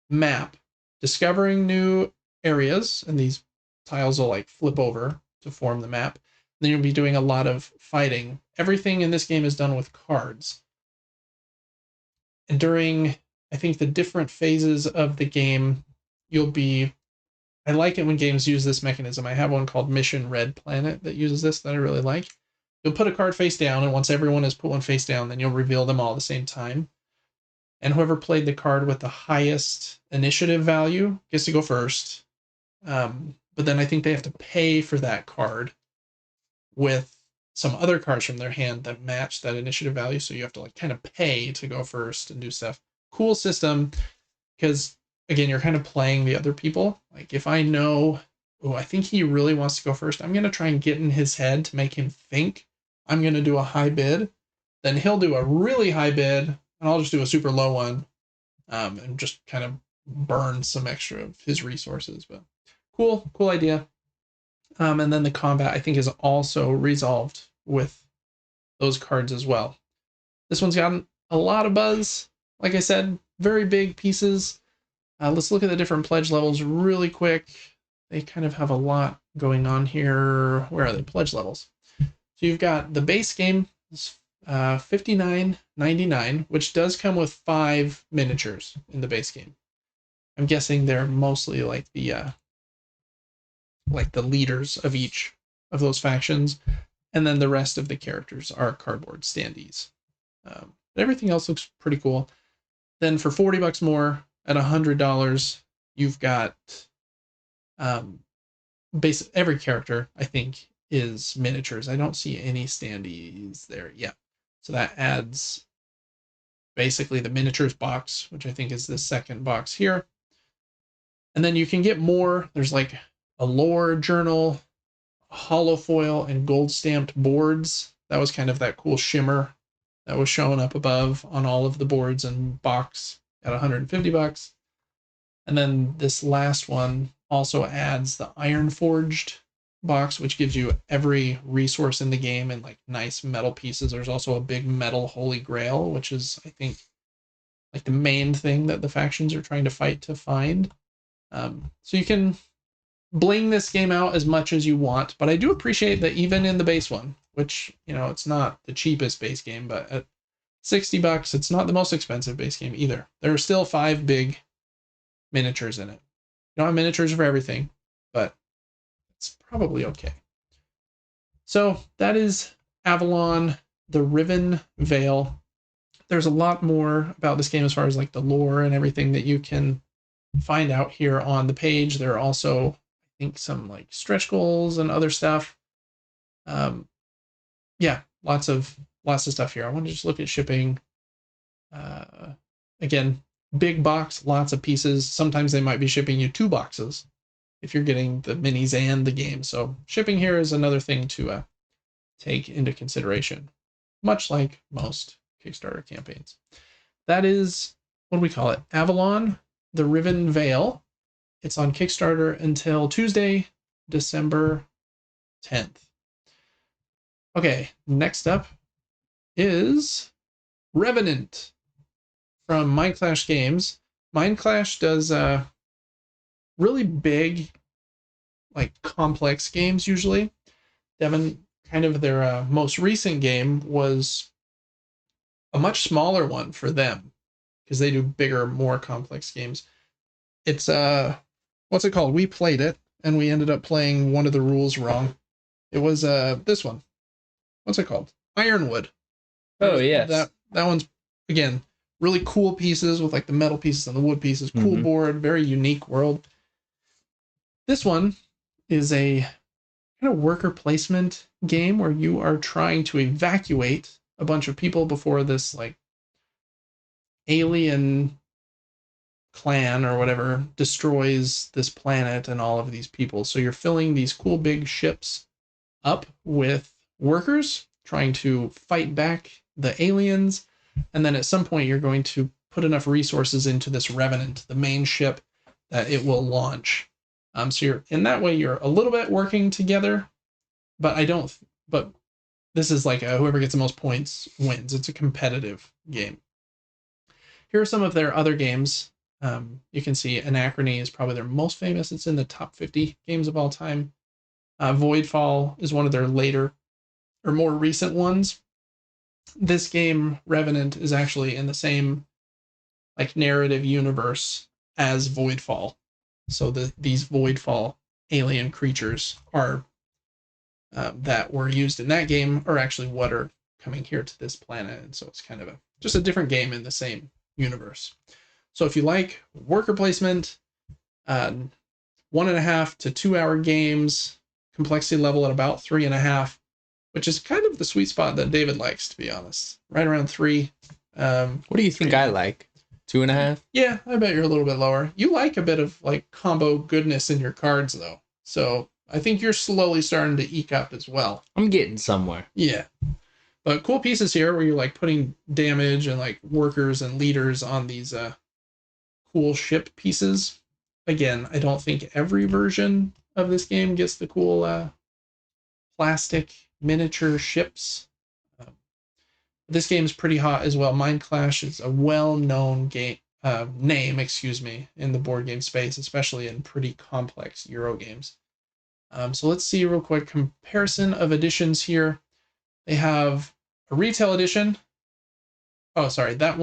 map, discovering new areas, and these tiles will like flip over. to form the map. Then you'll be doing a lot of fighting. Everything in this game is done with cards. And during, I think, the different phases of the game, I like it when games use this mechanism. I have one called Mission Red Planet that uses this that I really like. You'll put a card face down, and once everyone has put one face down, then you'll reveal them all at the same time. And whoever played the card with the highest initiative value gets to go first. But then I think they have to pay for that card with some other cards from their hand that match that initiative value. So you have to like kind of pay to go first and do stuff. Cool system, because again, you're kind of playing the other people. Like if I know, oh, I think he really wants to go first, I'm going to try and get in his head to make him think I'm going to do a high bid. Then he'll do a really high bid, and I'll just do a super low one, and just kind of burn some extra of his resources. But cool idea. And then the combat, I think, is also resolved with those cards as well. This one's gotten a lot of buzz. Like I said, very big pieces. Let's look at the different pledge levels really quick. They kind of have a lot going on here. Where are they? Pledge levels. So you've got the base game, $59.99, which does come with 5 miniatures in the base game. I'm guessing they're mostly like the leaders of each of those factions, and then the rest of the characters are cardboard standees. But everything else looks pretty cool. Then for $40 more at $100, you've got every character, I think, is miniatures. I don't see any standees there yet. So that adds basically the miniatures box, which I think is the second box here. And then you can get more. There's like a lore journal, hollow foil, and gold stamped boards. That was kind of that cool shimmer that was showing up above on all of the boards and box at $150. And then this last one also adds the iron forged box, which gives you every resource in the game and like nice metal pieces. There's also a big metal holy grail, which is, I think, like the main thing that the factions are trying to fight to find. So you can bling this game out as much as you want, but I do appreciate that even in the base one, which, you know, it's not the cheapest base game, but at $60, it's not the most expensive base game either. There are still 5 big miniatures in it. You don't have miniatures for everything, but it's probably okay. So that is Avalon, the Riven Veil. There's a lot more about this game as far as like the lore and everything that you can find out here on the page. There are also, I think, some like stretch goals and other stuff. Yeah, lots of stuff here. I want to just look at shipping. Again, big box, lots of pieces. Sometimes they might be shipping you 2 boxes if you're getting the minis and the game. So shipping here is another thing to take into consideration, much like most Kickstarter campaigns. That is, what do we call it? Avalon, the Riven Veil. It's on Kickstarter until Tuesday, December 10th. Okay, next up is Revenant from Mindclash Games. Mindclash does really big, like complex games usually. Devin, kind of their most recent game was a much smaller one for them because they do bigger, more complex games. It's what's it called? We played it and we ended up playing one of the rules wrong. It was this one. What's it called? Ironwood. Oh yes. That one's, again, really cool pieces with like the metal pieces and the wood pieces. Cool board, very unique world. This one is a kind of worker placement game where you are trying to evacuate a bunch of people before this like alien clan or whatever destroys this planet and all of these people. So you're filling these cool big ships up with workers trying to fight back the aliens, and then at some point you're going to put enough resources into this Revenant, the main ship, that it will launch. So you're, in that way, you're a little bit working together, but this is like whoever gets the most points wins. It's a competitive game. Here are some of their other games. You can see Anachrony is probably their most famous. It's in the top 50 games of all time. Voidfall is one of their later or more recent ones. This game, Revenant, is actually in the same like narrative universe as Voidfall. So these Voidfall alien creatures are that were used in that game are actually what are coming here to this planet, and so it's kind of just a different game in the same universe. So if you like worker placement, 1.5 to 2 hour games, complexity level at about 3.5, which is kind of the sweet spot that David likes, to be honest. Right around 3. What do you think I like? 2.5? Yeah, I bet you're a little bit lower. You like a bit of like combo goodness in your cards though. So I think you're slowly starting to eke up as well. I'm getting somewhere. Yeah. But cool pieces here where you're like putting damage and like workers and leaders on these cool ship pieces. Again, I don't think every version of this game gets the cool plastic miniature ships. This game is pretty hot as well. Mind Clash is a well-known game name, in the board game space, especially in pretty complex Euro games. So let's see real quick comparison of editions here. They have a retail edition. Oh, sorry, that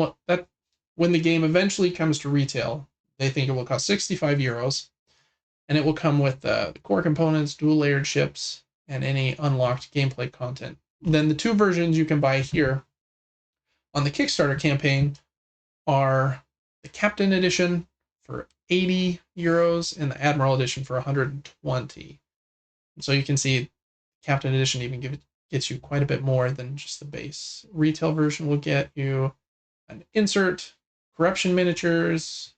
when the game eventually comes to retail, they think it will cost 65 euros, and it will come with the core components, dual layered ships, and any unlocked gameplay content. Then the two versions you can buy here on the Kickstarter campaign are the Captain Edition for 80 euros and the Admiral Edition for 120. So you can see Captain Edition even gets you quite a bit more than just the base. Retail version will get you an insert, corruption miniatures,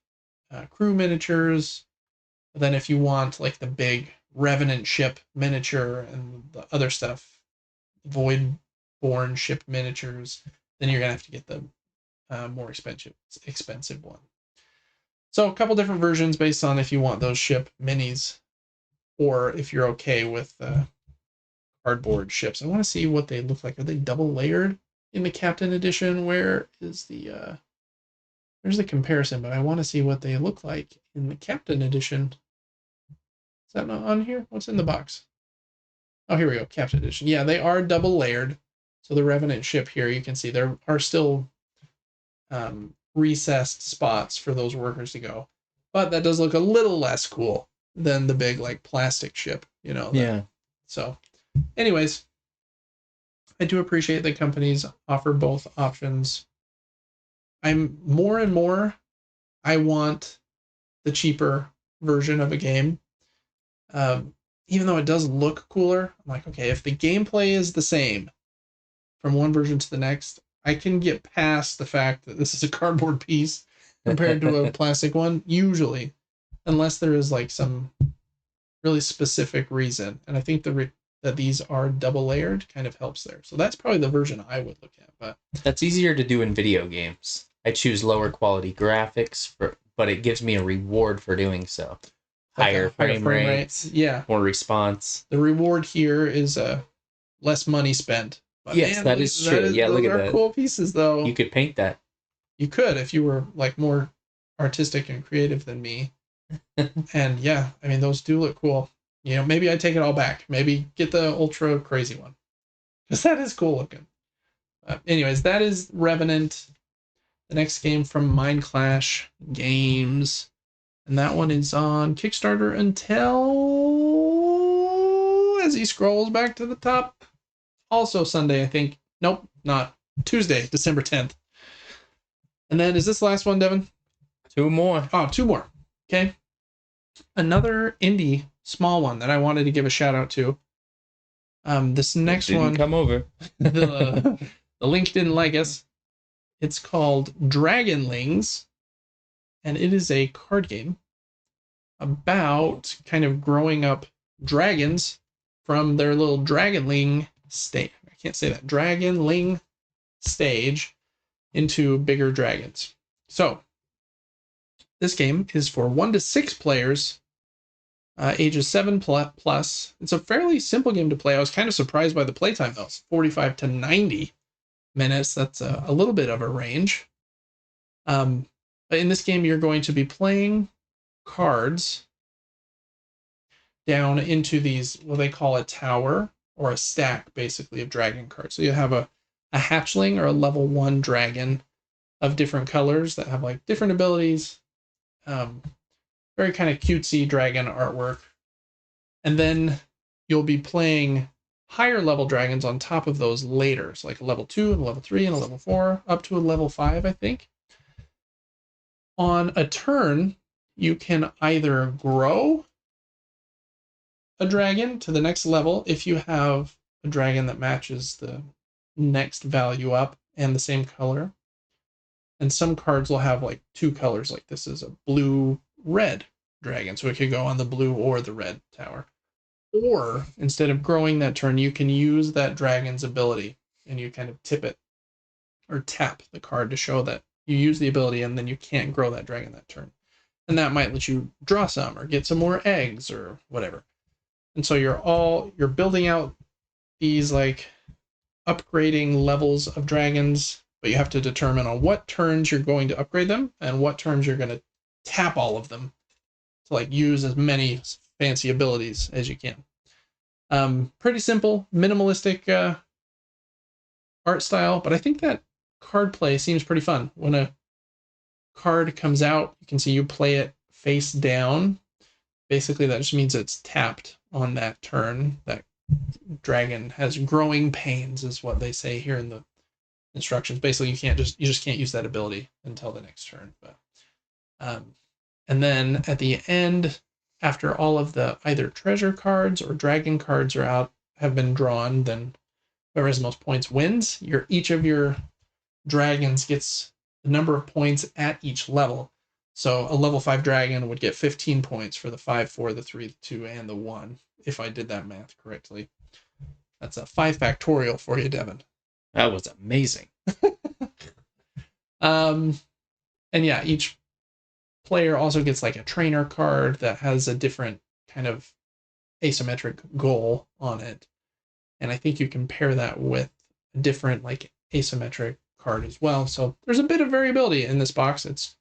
crew miniatures. Then if you want like the big Revenant ship miniature and the other stuff, Voidborn ship miniatures, then you're gonna have to get the more expensive one. So a couple different versions based on if you want those ship minis or if you're okay with cardboard ships. I want to see what they look like. Are they double layered in the Captain Edition? Where is the there's the comparison, but I want to see what they look like in the Captain Edition. Is that not on here? What's in the box? Oh, here we go. Captain Edition. Yeah, they are double layered. So the Revenant ship here, you can see there are still recessed spots for those workers to go. But that does look a little less cool than the big like plastic ship, Yeah. So anyways, I do appreciate that companies offer both options. I'm more and more, I want the cheaper version of a game. Even though it does look cooler, I'm like, okay, if the gameplay is the same from one version to the next, I can get past the fact that this is a cardboard piece compared to a plastic one, usually, unless there is like some really specific reason. And I think that these are double layered kind of helps there. So that's probably the version I would look at. But that's easier to do in video games. I choose lower quality graphics, but it gives me a reward for doing so. Higher frame rates, yeah, more response. The reward here is less money spent. But yes, man, that is true. Yeah, look at that. Cool pieces, though. You could paint that. You could if you were like more artistic and creative than me. And yeah, I mean those do look cool. Maybe I take it all back. Maybe get the ultra crazy one, because that is cool looking. Anyways, that is Revenant. The next game from Mind Clash Games. And that one is on Kickstarter until, as he scrolls back to the top, also Sunday, I think. Nope, not. Tuesday, December 10th. And then, is this the last one, Devin? 2 more. Oh, 2 more. Okay. Another indie, small one that I wanted to give a shout out to. This next one. Come over. the link didn't like us. It's called Dragonlings. And it is a card game about kind of growing up dragons from their little dragonling stage. I can't say that. Dragonling stage into bigger dragons. So, this game is for 1 to 6 players, ages 7 plus. It's a fairly simple game to play. I was kind of surprised by the playtime, though. It's 45 to 90 minutes. That's a little bit of a range. In this game, you're going to be playing cards down into these, what they call a tower or a stack, basically, of dragon cards. So you have a hatchling or a level 1 dragon of different colors that have like different abilities. Very kind of cutesy dragon artwork. And then you'll be playing higher level dragons on top of those later. So like a level 2 and a level 3 and a level 4, up to a level 5, I think. On a turn, you can either grow a dragon to the next level if you have a dragon that matches the next value up and the same color. And some cards will have like 2 colors, like this is a blue-red dragon, so it could go on the blue or the red tower. Or instead of growing that turn, you can use that dragon's ability and you kind of tip it or tap the card to show that you use the ability and then you can't grow that dragon that turn. And that might let you draw some or get some more eggs or whatever. And so you're building out these like upgrading levels of dragons, but you have to determine on what turns you're going to upgrade them and what turns you're going to tap all of them to like use as many fancy abilities as you can. Pretty simple, minimalistic art style, but I think that card play seems pretty fun. When a card comes out, you can see you play it face down. Basically, that just means it's tapped on that turn. That dragon has growing pains, is what they say here in the instructions. Basically, you just can't use that ability until the next turn. But and then at the end, after all of the either treasure cards or dragon cards are out, have been drawn, then whoever has the most points wins. Each of your dragons gets the number of points at each level. So a level 5 dragon would get 15 points for the 5, 4, the 3, the 2, and the 1, if I did that math correctly. That's a 5 factorial for you, Devin. That was amazing. And yeah, each player also gets like a trainer card that has a different kind of asymmetric goal on it. And I think you can pair that with a different like asymmetric card as well. So there's a bit of variability in this box. It's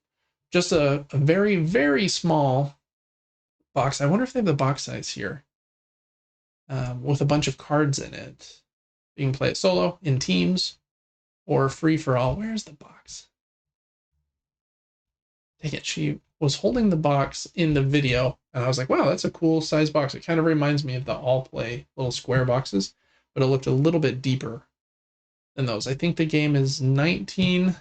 just a very, very small box. I wonder if they have the box size here. With a bunch of cards in it. You can play it solo, in teams, or free for all. Where's the box? Dang it, she was holding the box in the video, and I was like, wow, that's a cool size box. It kind of reminds me of the All Play little square boxes, but it looked a little bit deeper than those. I think the game is $19.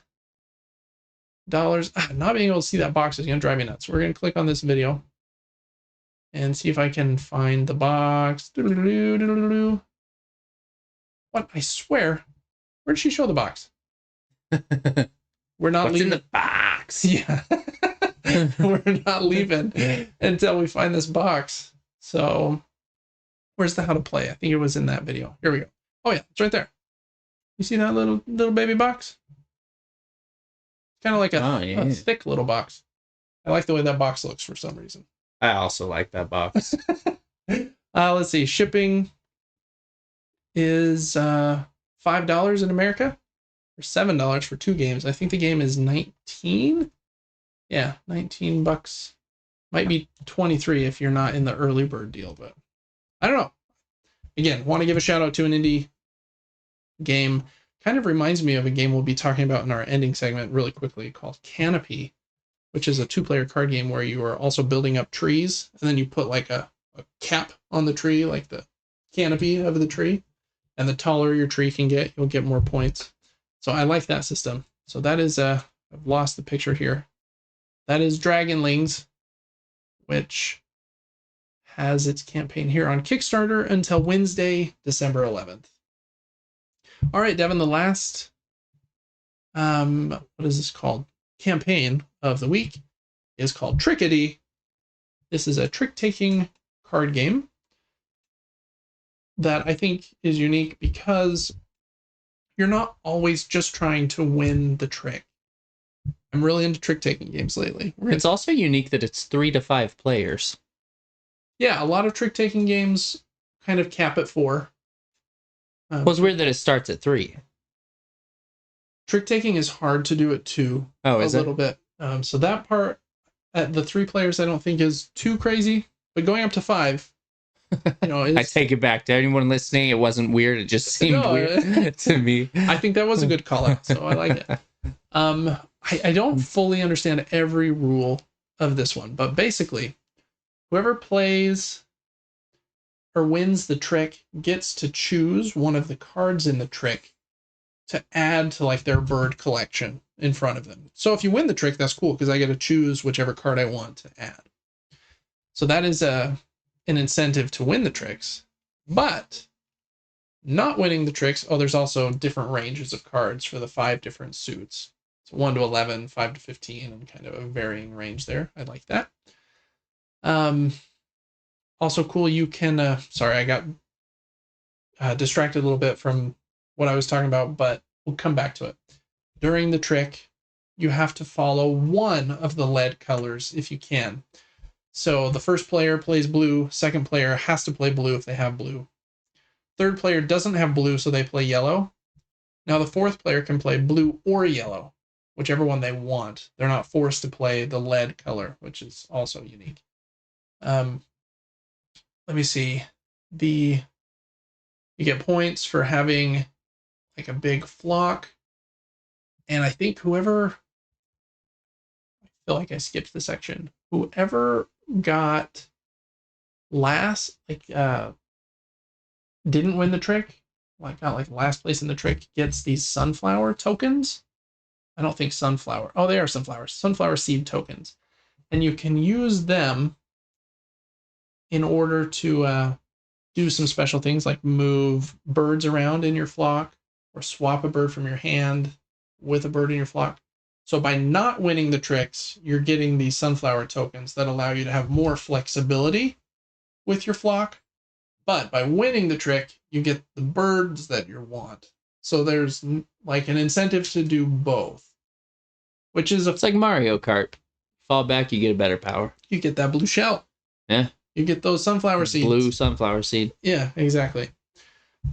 Not being able to see that box is going to drive me nuts. We're going to click on this video and see if I can find the box. What? I swear. Where did she show the box? We're not leaving the box. Yeah. We're not leaving until we find this box. So where's the how to play? I think it was in that video. Here we go. Oh yeah, it's right there. You see that little baby box? Kind of like a thick little box. I like the way that box looks for some reason. I also like that box. Let's see. Shipping is $5 in America, or $7 for 2 games. I think the game is 19. Yeah, $19. Might be 23 if you're not in the early bird deal, but I don't know. Again, want to give a shout out to an indie game. Kind of reminds me of a game we'll be talking about in our ending segment really quickly called Canopy, which is a 2-player card game where you are also building up trees, and then you put like a cap on the tree, like the canopy of the tree, and the taller your tree can get, you'll get more points. So I like that system. So that is, I've lost the picture here. That is Dragonlings, which has its campaign here on Kickstarter until Wednesday, December 11th. All right, Devin, the last, what is this called? Campaign of the week is called Trickety. This is a trick-taking card game that I think is unique because you're not always just trying to win the trick. I'm really into trick-taking games lately. It's also unique that it's 3 to 5 players. Yeah, a lot of trick-taking games kind of cap at 4. Well, it's weird that it starts at 3. Trick-taking is hard to do at 2. Oh, is it? A little bit. So that part, at the 3 players, I don't think is too crazy. But going up to 5, I it's take it back. To anyone listening, it wasn't weird. It just seemed no. weird to me. I think that was a good call out, so I like it. I don't fully understand every rule of this one, but basically, whoever plays or wins the trick gets to choose one of the cards in the trick to add to like their bird collection in front of them. So if you win the trick, that's cool because I get to choose whichever card I want to add. So that is an incentive to win the tricks. But not winning the tricks, there's also different ranges of cards for the 5 different suits. So 1 to 11, 5 to 15, and kind of a varying range there. I like that. Also cool, you can, sorry, I got distracted a little bit from what I was talking about, but we'll come back to it. During the trick, you have to follow one of the lead colors if you can. So the first player plays blue, second player has to play blue if they have blue. Third player doesn't have blue, so they play yellow. Now the fourth player can play blue or yellow, whichever one they want. They're not forced to play the lead color, which is also unique. Let me see. You get points for having like a big flock. And I think I feel like I skipped the section. Whoever got last, didn't win the trick, got like last place in the trick, gets these sunflower tokens. I don't think sunflower. Oh, they are sunflowers. Sunflower seed tokens. And you can use them in order to do some special things like move birds around in your flock or swap a bird from your hand with a bird in your flock. So by not winning the tricks, you're getting these sunflower tokens that allow you to have more flexibility with your flock. But by winning the trick, you get the birds that you want. So there's like an incentive to do both, which is It's like Mario Kart. Fall back, you get a better power. You get that blue shell. Yeah. You get those sunflower seeds. Blue sunflower seed. Yeah, exactly.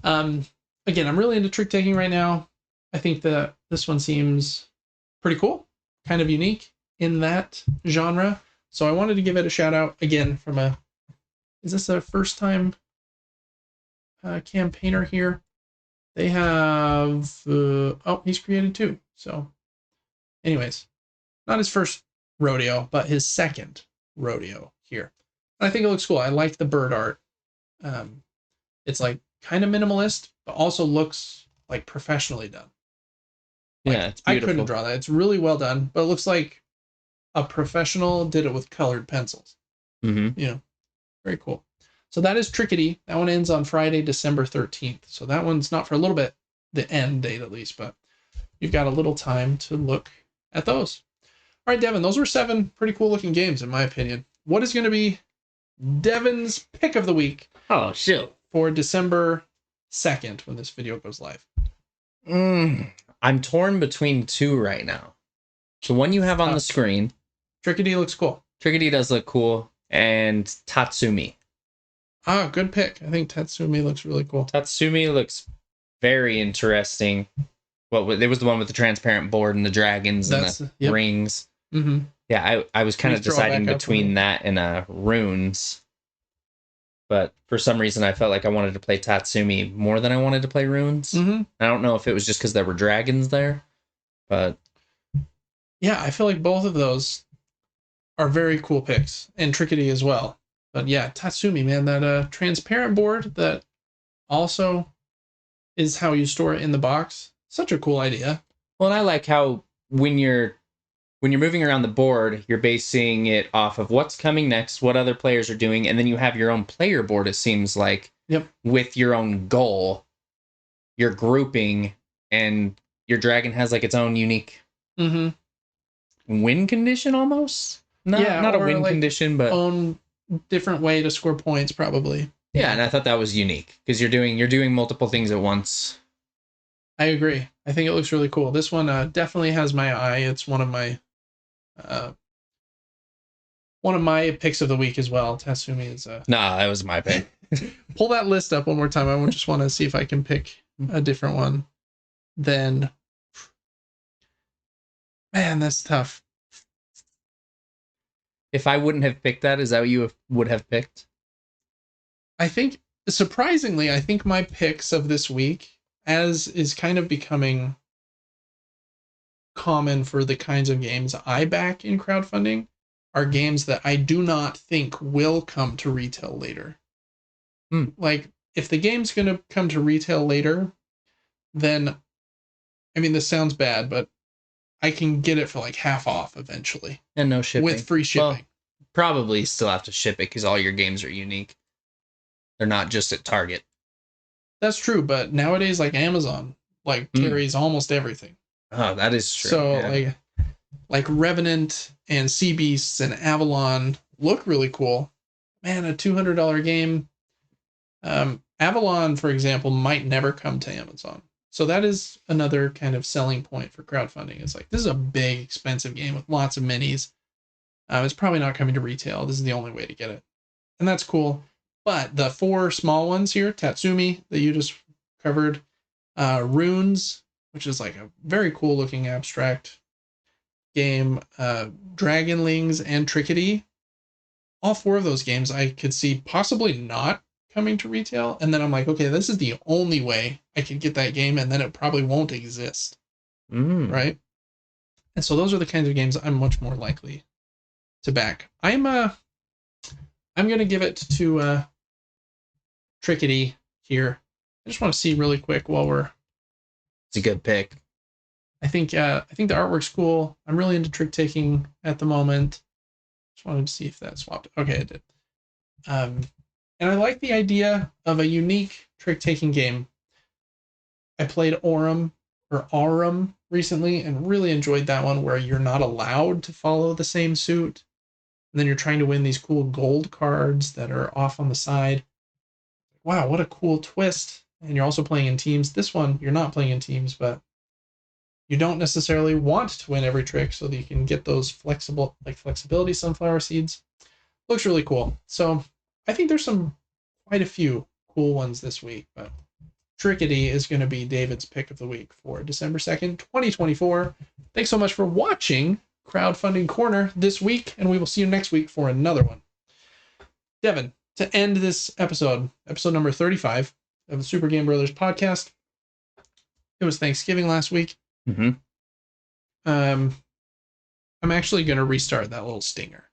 Again, I'm really into trick taking right now. I think that this one seems pretty cool, kind of unique in that genre. So I wanted to give it a shout out again from is this a first time campaigner here? They have, he's created 2. So anyways, not his first rodeo, but his second rodeo here. I think it looks cool. I like the bird art. It's like kind of minimalist, but also looks like professionally done. Yeah, it's beautiful. I couldn't draw that. It's really well done, but it looks like a professional did it with colored pencils. Mm-hmm. Very cool. So that is Trickety. That one ends on Friday, December 13th. So that one's not for a little bit, the end date at least, but you've got a little time to look at those. All right, Devin, those were 7 pretty cool looking games in my opinion. What is going to be Devin's pick of the week? Oh, shoot. For December 2nd when this video goes live. I'm torn between 2 right now. The one you have on the screen. Trickety looks cool. Trickety does look cool. And Tatsumi. Ah, good pick. I think Tatsumi looks really cool. Tatsumi looks very interesting. Well, it was the one with the transparent board and the dragons and the rings. Mm-hmm. Yeah, I was kind of deciding between that and runes. But for some reason, I felt like I wanted to play Tatsumi more than I wanted to play runes. Mm-hmm. I don't know if it was just because there were dragons there, but yeah, I feel like both of those are very cool picks, and Trickety as well. But yeah, Tatsumi, man, that transparent board that also is how you store it in the box. Such a cool idea. Well, and I like how when you're moving around the board, you're basing it off of what's coming next, what other players are doing, and then you have your own player board, it seems like, with your own goal, your grouping, and your dragon has like its own unique win condition almost. Not a win condition, but own different way to score points, probably. Yeah, and I thought that was unique because you're doing multiple things at once. I agree. I think it looks really cool. This one definitely has my eye. It's one of my picks of the week as well. Tatsumi is Nah, that was my pick. Pull that list up one more time. I just want to see if I can pick a different one. Then, man, that's tough. If I wouldn't have picked that, is that what you would have picked? I think, surprisingly, I think my picks of this week, as is kind of becoming common for the kinds of games I back in crowdfunding, are games that I do not think will come to retail later. Like, if the game's going to come to retail later, then, I mean, this sounds bad, but I can get it for like half off eventually. And no shipping. With free shipping. Well, probably still have to ship it because all your games are unique. They're not just at Target. That's true, but nowadays, like Amazon, like carries almost everything. Oh, that is true. So, yeah. like Revenant and Sea Beasts and Avalon look really cool. Man, a $200 game. Avalon, for example, might never come to Amazon. So that is another kind of selling point for crowdfunding. It's like, this is a big, expensive game with lots of minis. It's probably not coming to retail. This is the only way to get it. And that's cool. But the 4 small ones here, Tatsumi, that you just covered, Runes, which is like a very cool looking abstract game, Dragonlings, and Trickety. All 4 of those games I could see possibly not coming to retail. And then I'm like, okay, this is the only way I can get that game, and then it probably won't exist. Right? And so those are the kinds of games I'm much more likely to back. I'm going to give it to Trickety here. I just want to see really quick while we're... It's a good pick. I think the artwork's cool. I'm really into trick taking at the moment. Just wanted to see if that swapped. Okay, it did. And I like the idea of a unique trick taking game. I played Aurum recently and really enjoyed that one, where you're not allowed to follow the same suit. And then you're trying to win these cool gold cards that are off on the side. Wow, what a cool twist. And you're also playing in teams. This one, you're not playing in teams, but you don't necessarily want to win every trick so that you can get those flexibility sunflower seeds. Looks really cool. So I think there's quite a few cool ones this week, but Trickety is going to be David's pick of the week for December 2nd, 2024. Thanks so much for watching Crowdfunding Corner this week, and we will see you next week for another one. Devin, to end this episode number 35 of the Super Game Brothers podcast. It was Thanksgiving last week. I'm actually going to restart that little stinger.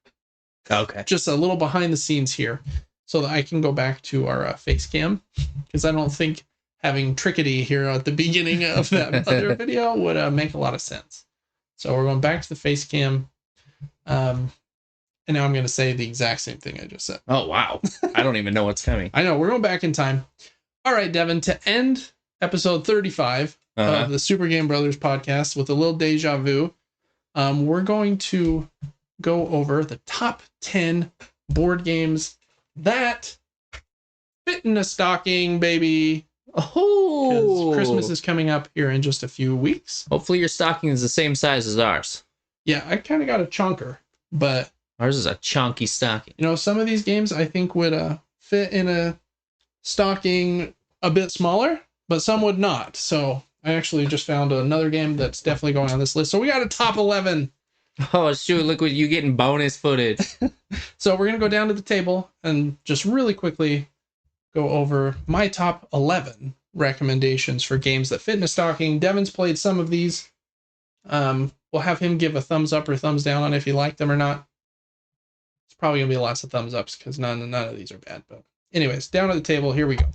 Okay. Just a little behind the scenes here so that I can go back to our face cam, because I don't think having Trickety here at the beginning of that other video would make a lot of sense. So we're going back to the face cam. And now I'm going to say the exact same thing I just said. Oh, wow. I don't even know what's coming. I know. We're going back in time. All right, Devin, to end episode 35 of the Super Game Brothers podcast with a little deja vu, we're going to go over the top 10 board games that fit in a stocking, baby. Oh, because Christmas is coming up here in just a few weeks. Hopefully your stocking is the same size as ours. Yeah, I kind of got a chunker, but ours is a chunky stocking. You know, some of these games I think would fit in a stocking a bit smaller, but some would not. So I actually just found another game that's definitely going on this list. So we got a top 11. Oh, shoot, look what you getting bonus footage. So we're going to go down to the table and just really quickly go over my top 11 recommendations for games that fit in a stocking. Devin's played some of these. We'll have him give a thumbs up or thumbs down on if he liked them or not. It's probably going to be lots of thumbs ups because none of these are bad. But anyways, down at the table, here we go.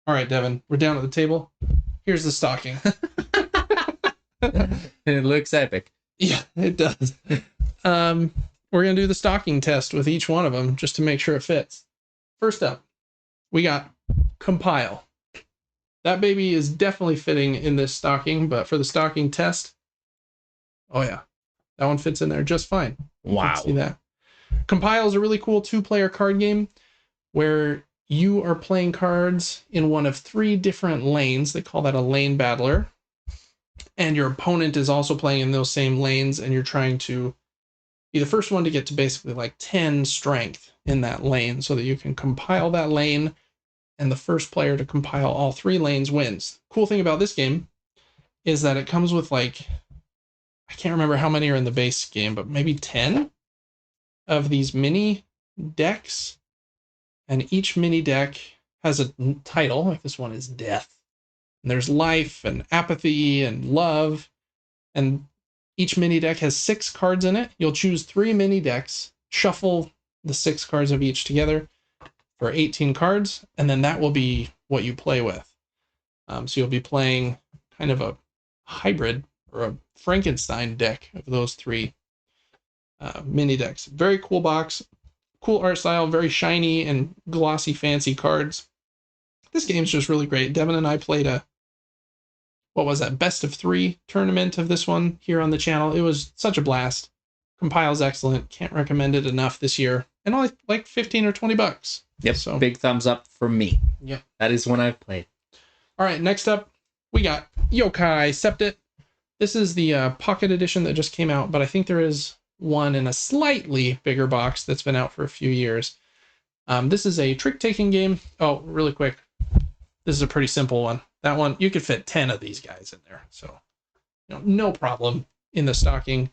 All right, Devin, we're down at the table. Here's the stocking. It looks epic. Yeah, it does. We're going to do the stocking test with each one of them just to make sure it fits. First up, we got Compile. That baby is definitely fitting in this stocking, but for the stocking test, oh yeah, that one fits in there just fine. Wow. See that? Compile is a really cool 2-player card game where you are playing cards in one of 3 different lanes. They call that a lane battler. And your opponent is also playing in those same lanes, and you're trying to be the first one to get to basically like 10 strength in that lane so that you can compile that lane, and the first player to compile all 3 lanes wins. Cool thing about this game is that it comes with like, I can't remember how many are in the base game, but maybe 10 of these mini decks, and each mini deck has a title. Like this one is Death. And there's life and apathy and love. And each mini deck has 6 cards in it. You'll choose 3 mini decks, shuffle the 6 cards of each together for 18 cards, and then that will be what you play with. So you'll be playing kind of a hybrid or a Frankenstein deck of those 3 mini decks. Very cool box, cool art style, very shiny and glossy, fancy cards. This game's just really great. Devin and I played a, what was that, best of 3 tournament of this one here on the channel. It was such a blast. Compile's excellent. Can't recommend it enough this year. And only like 15 or 20 bucks. Yep, so big thumbs up from me. Yeah. That is one I've played. All right, next up, we got Yokai Septet. This is the pocket edition that just came out, but I think there is one in a slightly bigger box that's been out for a few years. This is a trick-taking game. Oh, really quick. This is a pretty simple one. That one, you could fit 10 of these guys in there. So, no problem in the stocking.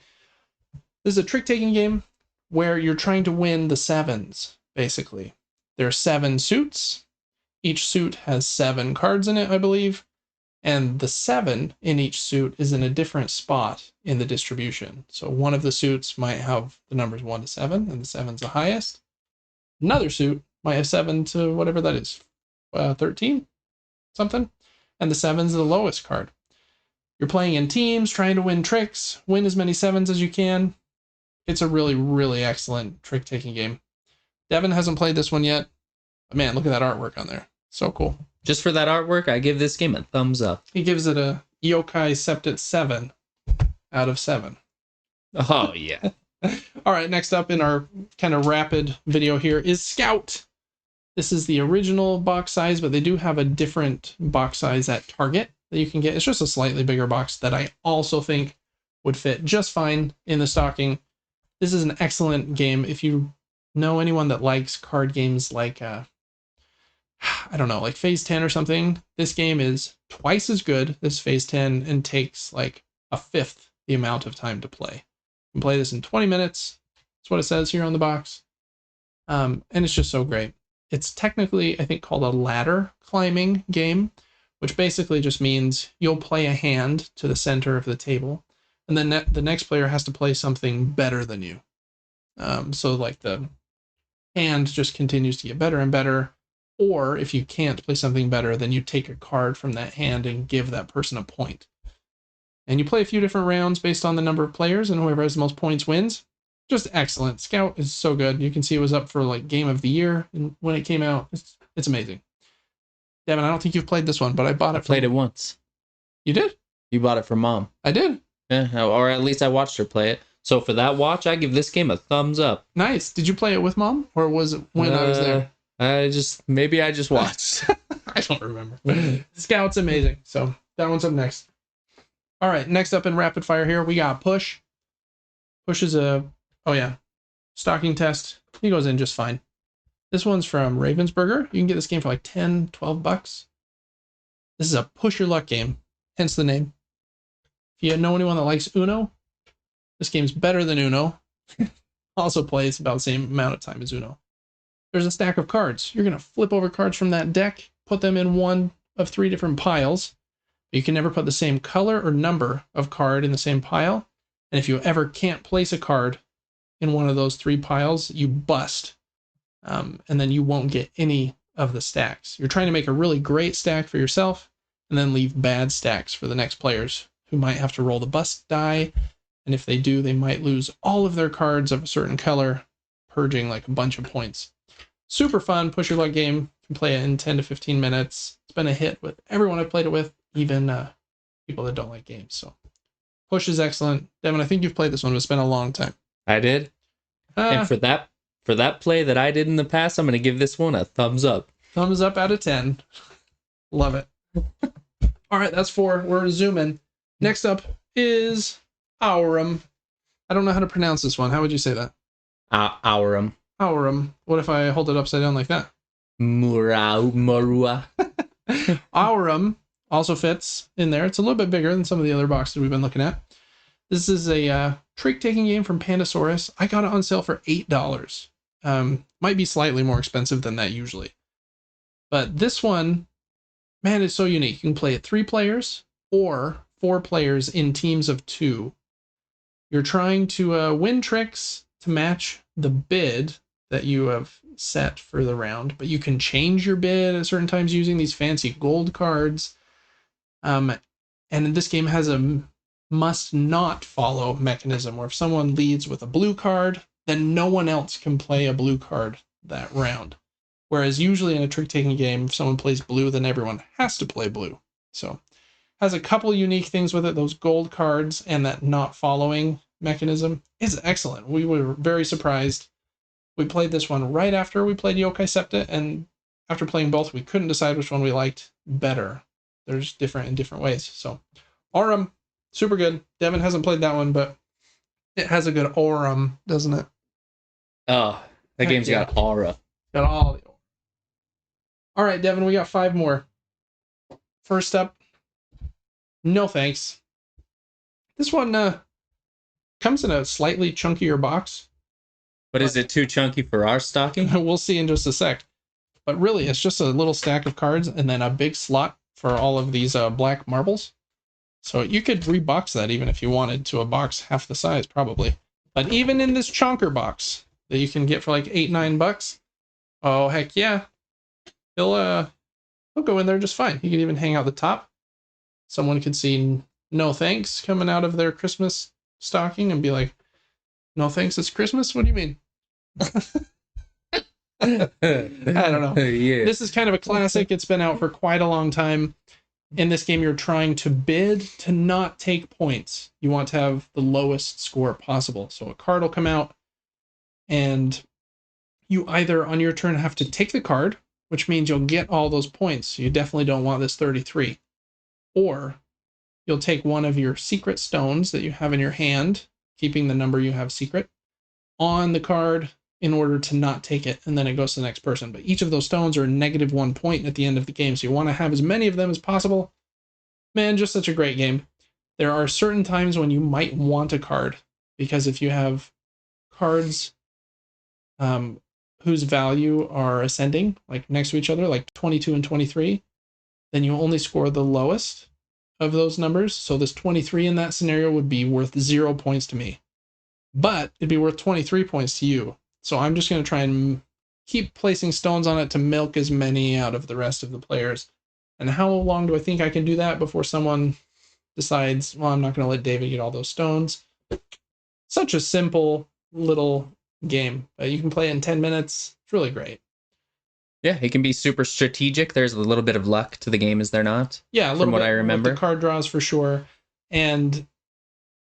This is a trick-taking game where you're trying to win the 7s, basically. There are 7 suits. Each suit has 7 cards in it, I believe. And the 7 in each suit is in a different spot in the distribution. So one of the suits might have the numbers 1 to 7, and the 7's the highest. Another suit might have 7 to whatever that is, 13, something. And the 7's the lowest card. You're playing in teams, trying to win tricks, win as many 7s as you can. It's a really, really excellent trick-taking game. Devin hasn't played this one yet. But man, look at that artwork on there. So cool. Just for that artwork, I give this game a thumbs up. He gives it a Yokai Septet 7 out of 7. Oh, yeah. All right, next up in our kind of rapid video here is Scout. This is the original box size, but they do have a different box size at Target that you can get. It's just a slightly bigger box that I also think would fit just fine in the stocking. This is an excellent game. If you know anyone that likes card games like, I don't know, like Phase 10 or something, this game is twice as good as Phase 10 and takes like a fifth the amount of time to play. You can play this in 20 minutes. That's what it says here on the box. And it's just so great. It's technically, I think, called a ladder climbing game, which basically just means you'll play a hand to the center of the table, and then the next player has to play something better than you. So like the hand just continues to get better and better. Or if you can't play something better, then you take a card from that hand and give that person a point. And you play a few different rounds based on the number of players, and whoever has the most points wins. Just excellent. Scout is so good. You can see it was up for like Game of the Year when it came out. It's amazing. Devin, I don't think you've played this one, but I bought it. Played it once. You did? You bought it for Mom. I did. Yeah, or at least I watched her play it. So for that watch, I give this game a thumbs up. Nice. Did you play it with Mom, or was it when I was there? Maybe I just watched. I don't remember. Scout's amazing. So that one's up next. All right, next up in rapid fire here, we got Push. Push is stocking test. He goes in just fine. This one's from Ravensburger. You can get this game for like 10, 12 bucks. This is a push your luck game, hence the name. If you know anyone that likes Uno, this game's better than Uno. Also plays about the same amount of time as Uno. There's a stack of cards. You're going to flip over cards from that deck, put them in one of 3 different piles. You can never put the same color or number of card in the same pile. And if you ever can't place a card in one of those 3 piles, you bust. And then you won't get any of the stacks. You're trying to make a really great stack for yourself and then leave bad stacks for the next players who might have to roll the bust die. And if they do, they might lose all of their cards of a certain color, purging like a bunch of points. Super fun push your luck game. You can play it in 10 to 15 minutes. It's been a hit with everyone I've played it with, even people that don't like games. So Push is excellent. Devin, I think you've played this one, but it's been a long time. I did. And for that play that I did in the past, I'm going to give this one a thumbs up. Thumbs up out of 10. Love it. All right, that's 4. We're zooming. Next up is Aurum. I don't know how to pronounce this one. How would you say that? Aurum. Aurum. What if I hold it upside down like that? Marua. Aurum also fits in there. It's a little bit bigger than some of the other boxes we've been looking at. This is a trick-taking game from Pandasaurus. I got it on sale for $8. Might be slightly more expensive than that usually. But this one, man, is so unique. You can play it 3 players or 4 players in teams of 2. You're trying to win tricks to match the bid that you have set for the round, but you can change your bid at certain times using these fancy gold cards. And this game has a must not follow mechanism where if someone leads with a blue card, then no one else can play a blue card that round. Whereas usually in a trick-taking game, if someone plays blue, then everyone has to play blue. So has a couple unique things with it. Those gold cards and that not following mechanism is excellent. We were very surprised. We played this one right after we played Yokai Septa, and after playing both, we couldn't decide which one we liked better. There's different in different ways. So Aurum, super good. Devin hasn't played that one, but it has a good Aurum, doesn't it? Oh, that game's got aura. Got all the aura. All right, Devin, we got 5 more. First up, no thanks. This one comes in a slightly chunkier box. But is it too chunky for our stocking? We'll see in just a sec. But really, it's just a little stack of cards and then a big slot for all of these black marbles. So you could rebox that even if you wanted to a box half the size, probably. But even in this chonker box that you can get for like $8-9, oh heck yeah, he'll go in there just fine. He can even hang out the top. Someone could see no thanks coming out of their Christmas stocking and be like, no thanks, it's Christmas? What do you mean? I don't know. Yeah. This is kind of a classic. It's been out for quite a long time. In this game, you're trying to bid to not take points. You want to have the lowest score possible. So a card will come out, and you either on your turn have to take the card, which means you'll get all those points. You definitely don't want this 33. Or you'll take one of your secret stones that you have in your hand, keeping the number you have secret, on the card in order to not take it, and then it goes to the next person. But each of those stones are -1 point at the end of the game, so you want to have as many of them as possible. Man, just such a great game. There are certain times when you might want a card, because if you have cards whose value are ascending, like next to each other, like 22 and 23, then you only score the lowest of those numbers. So this 23 in that scenario would be worth 0 points to me, but it'd be worth 23 points to you. So I'm just going to try and keep placing stones on it to milk as many out of the rest of the players. And how long do I think I can do that before someone decides, well, I'm not going to let David get all those stones? Such a simple little game. You can play it in 10 minutes. It's really great. Yeah, it can be super strategic. There's a little bit of luck to the game, is there not? Yeah, a little from what bit I remember. with the card draws for sure. And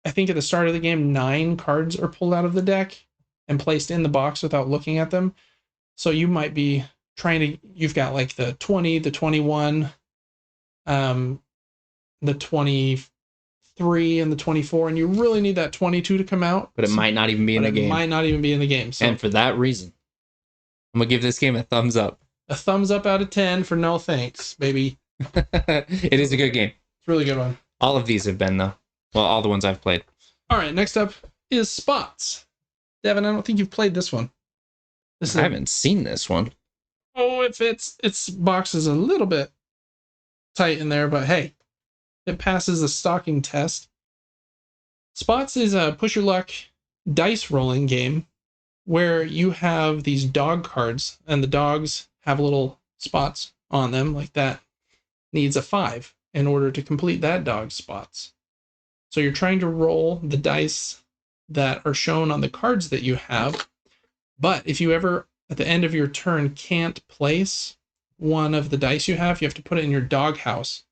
I think at the start of the game, 9 cards are pulled out of the deck and placed in the box without looking at them. So you might be trying to, you've got like the 20, the 21, the 23, and the 24, and you really need that 22 to come out. But it might not even be in the game. It might not even be in the game. So and for that reason, I'm going to give this game a thumbs up. A thumbs up out of 10 for no thanks, baby. It is a good game. It's a really good one. All of these have been, though. Well, all the ones I've played. All right, next up is Spots. Devin, I don't think you've played this one. I haven't seen this one. Oh, it fits. Its box is a little bit tight in there, but hey, it passes the stocking test. Spots is a push your luck dice rolling game where you have these dog cards, and the dogs have little spots on them, like that needs a 5 in order to complete that dog's spots. So you're trying to roll the dice that are shown on the cards that you have. But if you ever, at the end of your turn, can't place one of the dice you have to put it in your doghouse.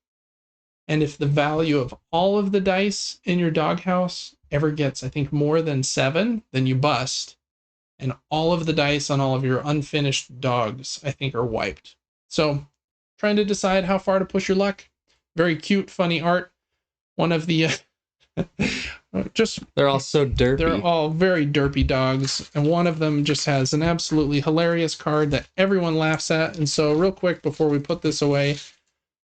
And if the value of all of the dice in your doghouse ever gets, I think, more than 7, then you bust. And all of the dice on all of your unfinished dogs, I think, are wiped. So, trying to decide how far to push your luck. Very cute, funny art. One of the... they're all so derpy. They're all very derpy dogs, and one of them just has an absolutely hilarious card that everyone laughs at. And so real quick before we put this away,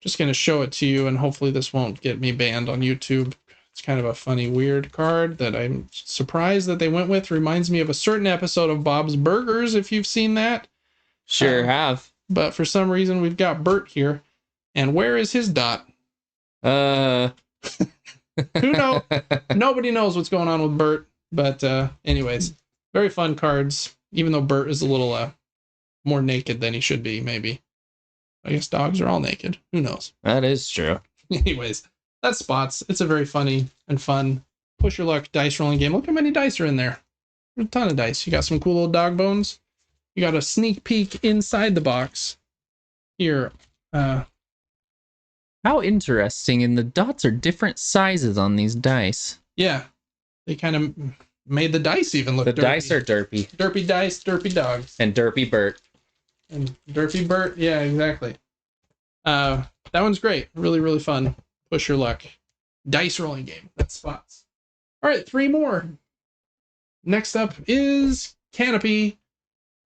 just going to show it to you, and hopefully this won't get me banned on YouTube. It's kind of a funny, weird card that I'm surprised that they went with. Reminds me of a certain episode of Bob's Burgers, if you've seen that. Sure have. But for some reason, we've got Bert here. And where is his dot? Who knows? Nobody knows what's going on with Bert. But anyways, very fun cards. Even though Bert is a little more naked than he should be, maybe. I guess dogs are all naked. Who knows? That is true. Anyways, that's Spots. It's a very funny and fun push your luck dice rolling game. Look how many dice are in there. There's a ton of dice. You got some cool little dog bones. You got a sneak peek inside the box. Here. How interesting. And the dots are different sizes on these dice. Yeah. They kind of made the dice even look The derpy. dice are derpy. Derpy dice, derpy dogs. And derpy Bert. And derpy Bert. Yeah, exactly. That one's great. Really, really fun. Push your luck. Dice rolling game. That's Spots. All right, 3 more. Next up is Canopy.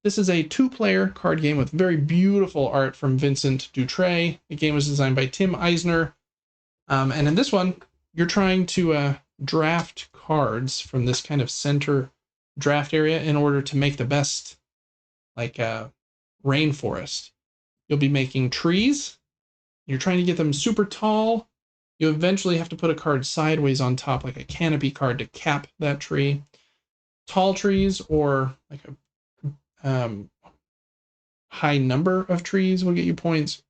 This is a 2-player card game with very beautiful art from Vincent Dutray. The game was designed by Tim Eisner. And in this one, you're trying to draft cards from this kind of center draft area in order to make the best, like, rainforest. You'll be making trees. You're trying to get them super tall. You eventually have to put a card sideways on top, like a canopy card, to cap that tree. Tall trees or like a high number of trees will get you points.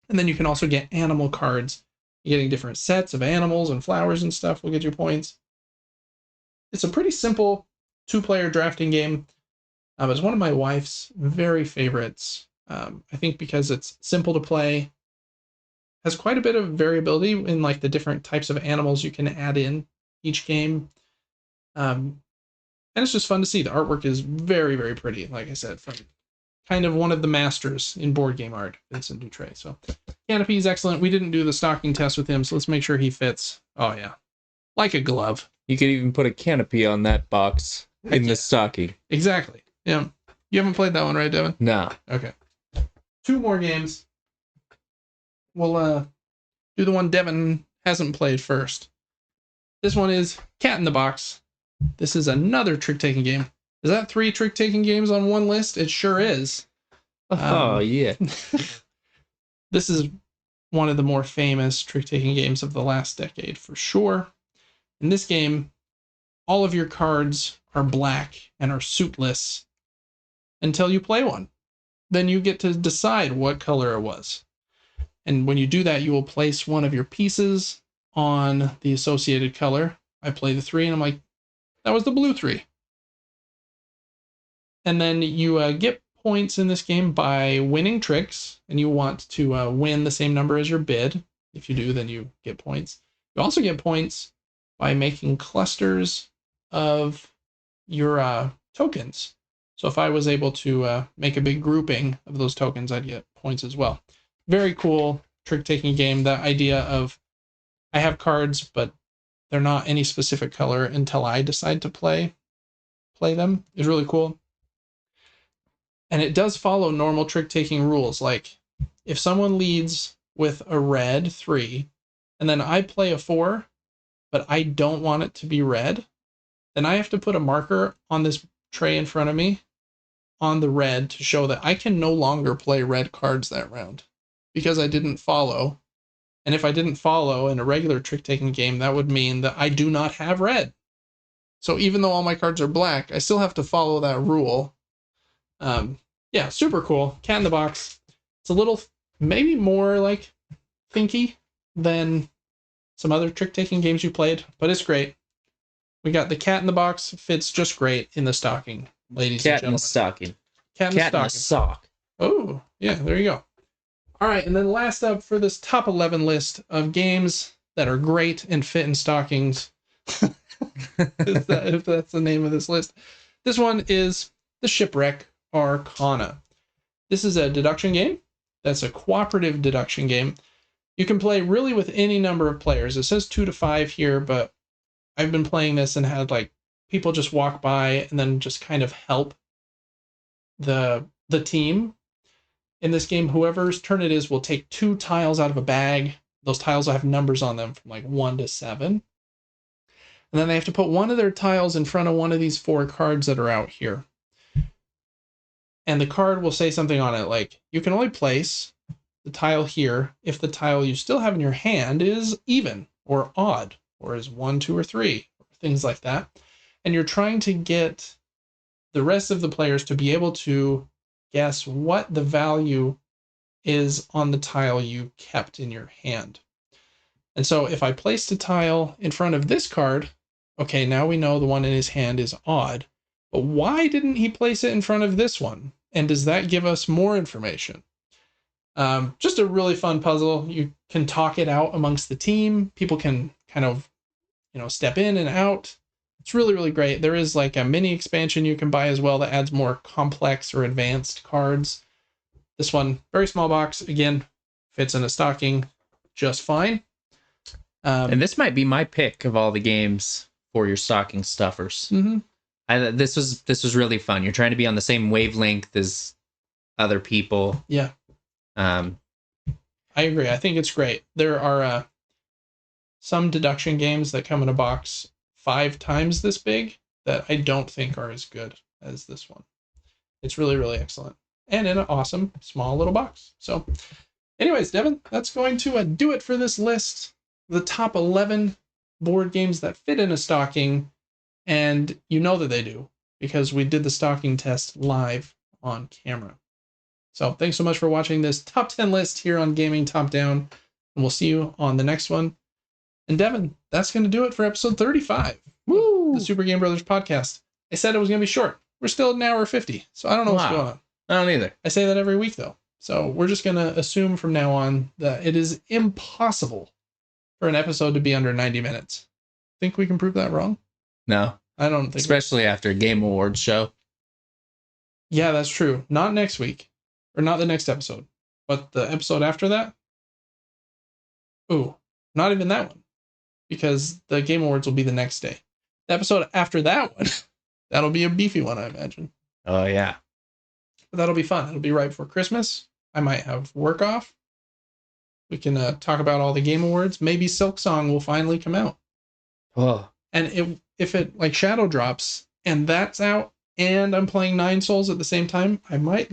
And then you can also get animal cards. Getting different sets of animals and flowers and stuff will get you points. It's a pretty simple 2-player drafting game. It's one of my wife's very favorites. I think because it's simple to play, has quite a bit of variability in like the different types of animals you can add in each game. And it's just fun to see. The artwork is very, very pretty. Like I said, from kind of one of the masters in board game art, Vincent Dutray. So Canopy is excellent. We didn't do the stocking test with him, so let's make sure he fits. Oh, yeah. Like a glove. You could even put a canopy on that box in the stocking. Exactly. Yeah. You haven't played that one, right, Devin? No. Okay. 2 more games. We'll do the one Devin hasn't played first. This one is Cat in the Box. This is another trick-taking game. Is that 3 trick-taking games on one list? It sure is. Oh, yeah. This is one of the more famous trick-taking games of the last decade, for sure. In this game, all of your cards are black and are suitless until you play one. Then you get to decide what color it was. And when you do that, you will place one of your pieces on the associated color. I play the 3, and I'm like, that was the blue 3. And then you get points in this game by winning tricks, and you want to win the same number as your bid. If you do, then you get points. You also get points by making clusters of your tokens. So if I was able to make a big grouping of those tokens, I'd get points as well. Very cool trick-taking game. The idea of I have cards, but they're not any specific color until I decide to play them is really cool. And it does follow normal trick-taking rules. Like, if someone leads with a red 3, and then I play a 4, but I don't want it to be red, then I have to put a marker on this tray in front of me on the red to show that I can no longer play red cards that round because I didn't follow. And if I didn't follow in a regular trick-taking game, that would mean that I do not have red. So even though all my cards are black, I still have to follow that rule. Yeah, super cool. Cat in the Box. It's a little, maybe more like thinky than some other trick-taking games you played, but it's great. We got the Cat in the Box. Fits just great in the stocking, ladies and gentlemen. Cat in the stocking. Cat in the sock. Oh, yeah, there you go. All right, and then last up for this top 11 list of games that are great and fit in stockings, if that's the name of this list. This one is The Shipwreck Arcana. This is a deduction game. That's a cooperative deduction game. You can play really with any number of players. It says 2 to 5 here, but I've been playing this and had like people just walk by and then just kind of help the team. In this game, whoever's turn it is will take 2 tiles out of a bag. Those tiles will have numbers on them from like 1 to 7. And then they have to put one of their tiles in front of one of these 4 cards that are out here. And the card will say something on it like, you can only place the tile here if the tile you still have in your hand is even or odd or is 1, 2, or 3, or things like that. And you're trying to get the rest of the players to be able to guess what the value is on the tile you kept in your hand. And so if I placed a tile in front of this card, okay, now we know the one in his hand is odd. But why didn't he place it in front of this one? And does that give us more information? Just a really fun puzzle. You can talk it out amongst the team. People can kind of, step in and out. It's really, really great. There is like a mini expansion you can buy as well that adds more complex or advanced cards. This one, very small box. Again, fits in a stocking just fine. And this might be my pick of all the games for your stocking stuffers. Mm-hmm. This was really fun. You're trying to be on the same wavelength as other people. Yeah. I agree. I think it's great. There are some deduction games that come in a box 5 times this big that I don't think are as good as this one. It's really, really excellent. And in an awesome, small little box. So, anyways, Devin, that's going to do it for this list. The top 11 board games that fit in a stocking. And you know that they do, because we did the stocking test live on camera. So thanks so much for watching this top 10 list here on Gaming Top Down. And we'll see you on the next one. And Devin, that's going to do it for episode 35. Woo! The Super Game Brothers podcast. I said it was going to be short. We're still at an hour 50. So I don't know what's going on. I don't either. I say that every week, though. So we're just going to assume from now on that it is impossible for an episode to be under 90 minutes. Think we can prove that wrong? No. I don't think. Especially after a Game Awards show. Yeah, that's true. Not next week. Or not the next episode. But the episode after that? Ooh, not even that one. Because the Game Awards will be the next day. The episode after that one, that'll be a beefy one, I imagine. Oh, yeah. But that'll be fun. It'll be right before Christmas. I might have work off. We can talk about all the Game Awards. Maybe Silk Song will finally come out. Oh. And if it like shadow drops and that's out and I'm playing 9 Souls at the same time, I might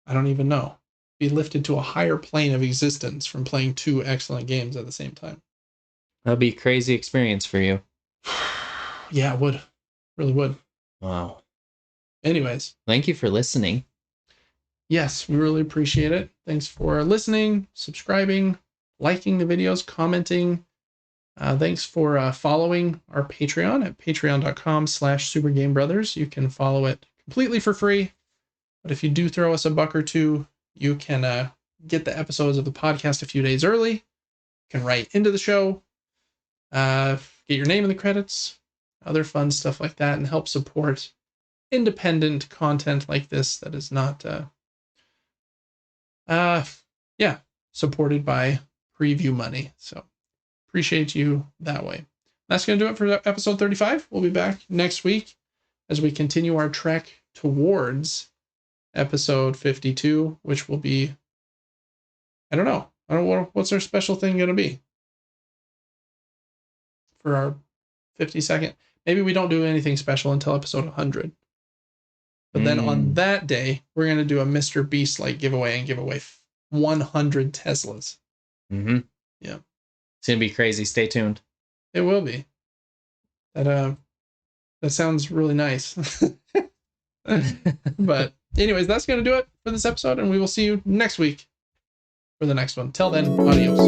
I don't even know, be lifted to a higher plane of existence from playing 2 excellent games at the same time. That'll be a crazy experience for you. Yeah, it would. Really would. Wow. Anyways. Thank you for listening. Yes, we really appreciate it. Thanks for listening, subscribing, liking the videos, commenting. Thanks for following our Patreon at patreon.com/supergamebrothers. You can follow it completely for free. But if you do throw us a buck or two, you can get the episodes of the podcast a few days early. You can write into the show, get your name in the credits, other fun stuff like that, and help support independent content like this that is not, supported by preview money. So appreciate you that way. That's going to do it for episode 35. We'll be back next week as we continue our trek towards episode 52, which will be, I don't know what's our special thing going to be for our 52nd. Maybe we don't do anything special until episode 100. But then on that day, we're going to do a Mr. Beast like giveaway and give away 100 Teslas. Mm-hmm. Yeah. It's going to be crazy. Stay tuned. It will be. That sounds really nice. But anyways, that's going to do it for this episode, and we will see you next week for the next one. Till then, adios.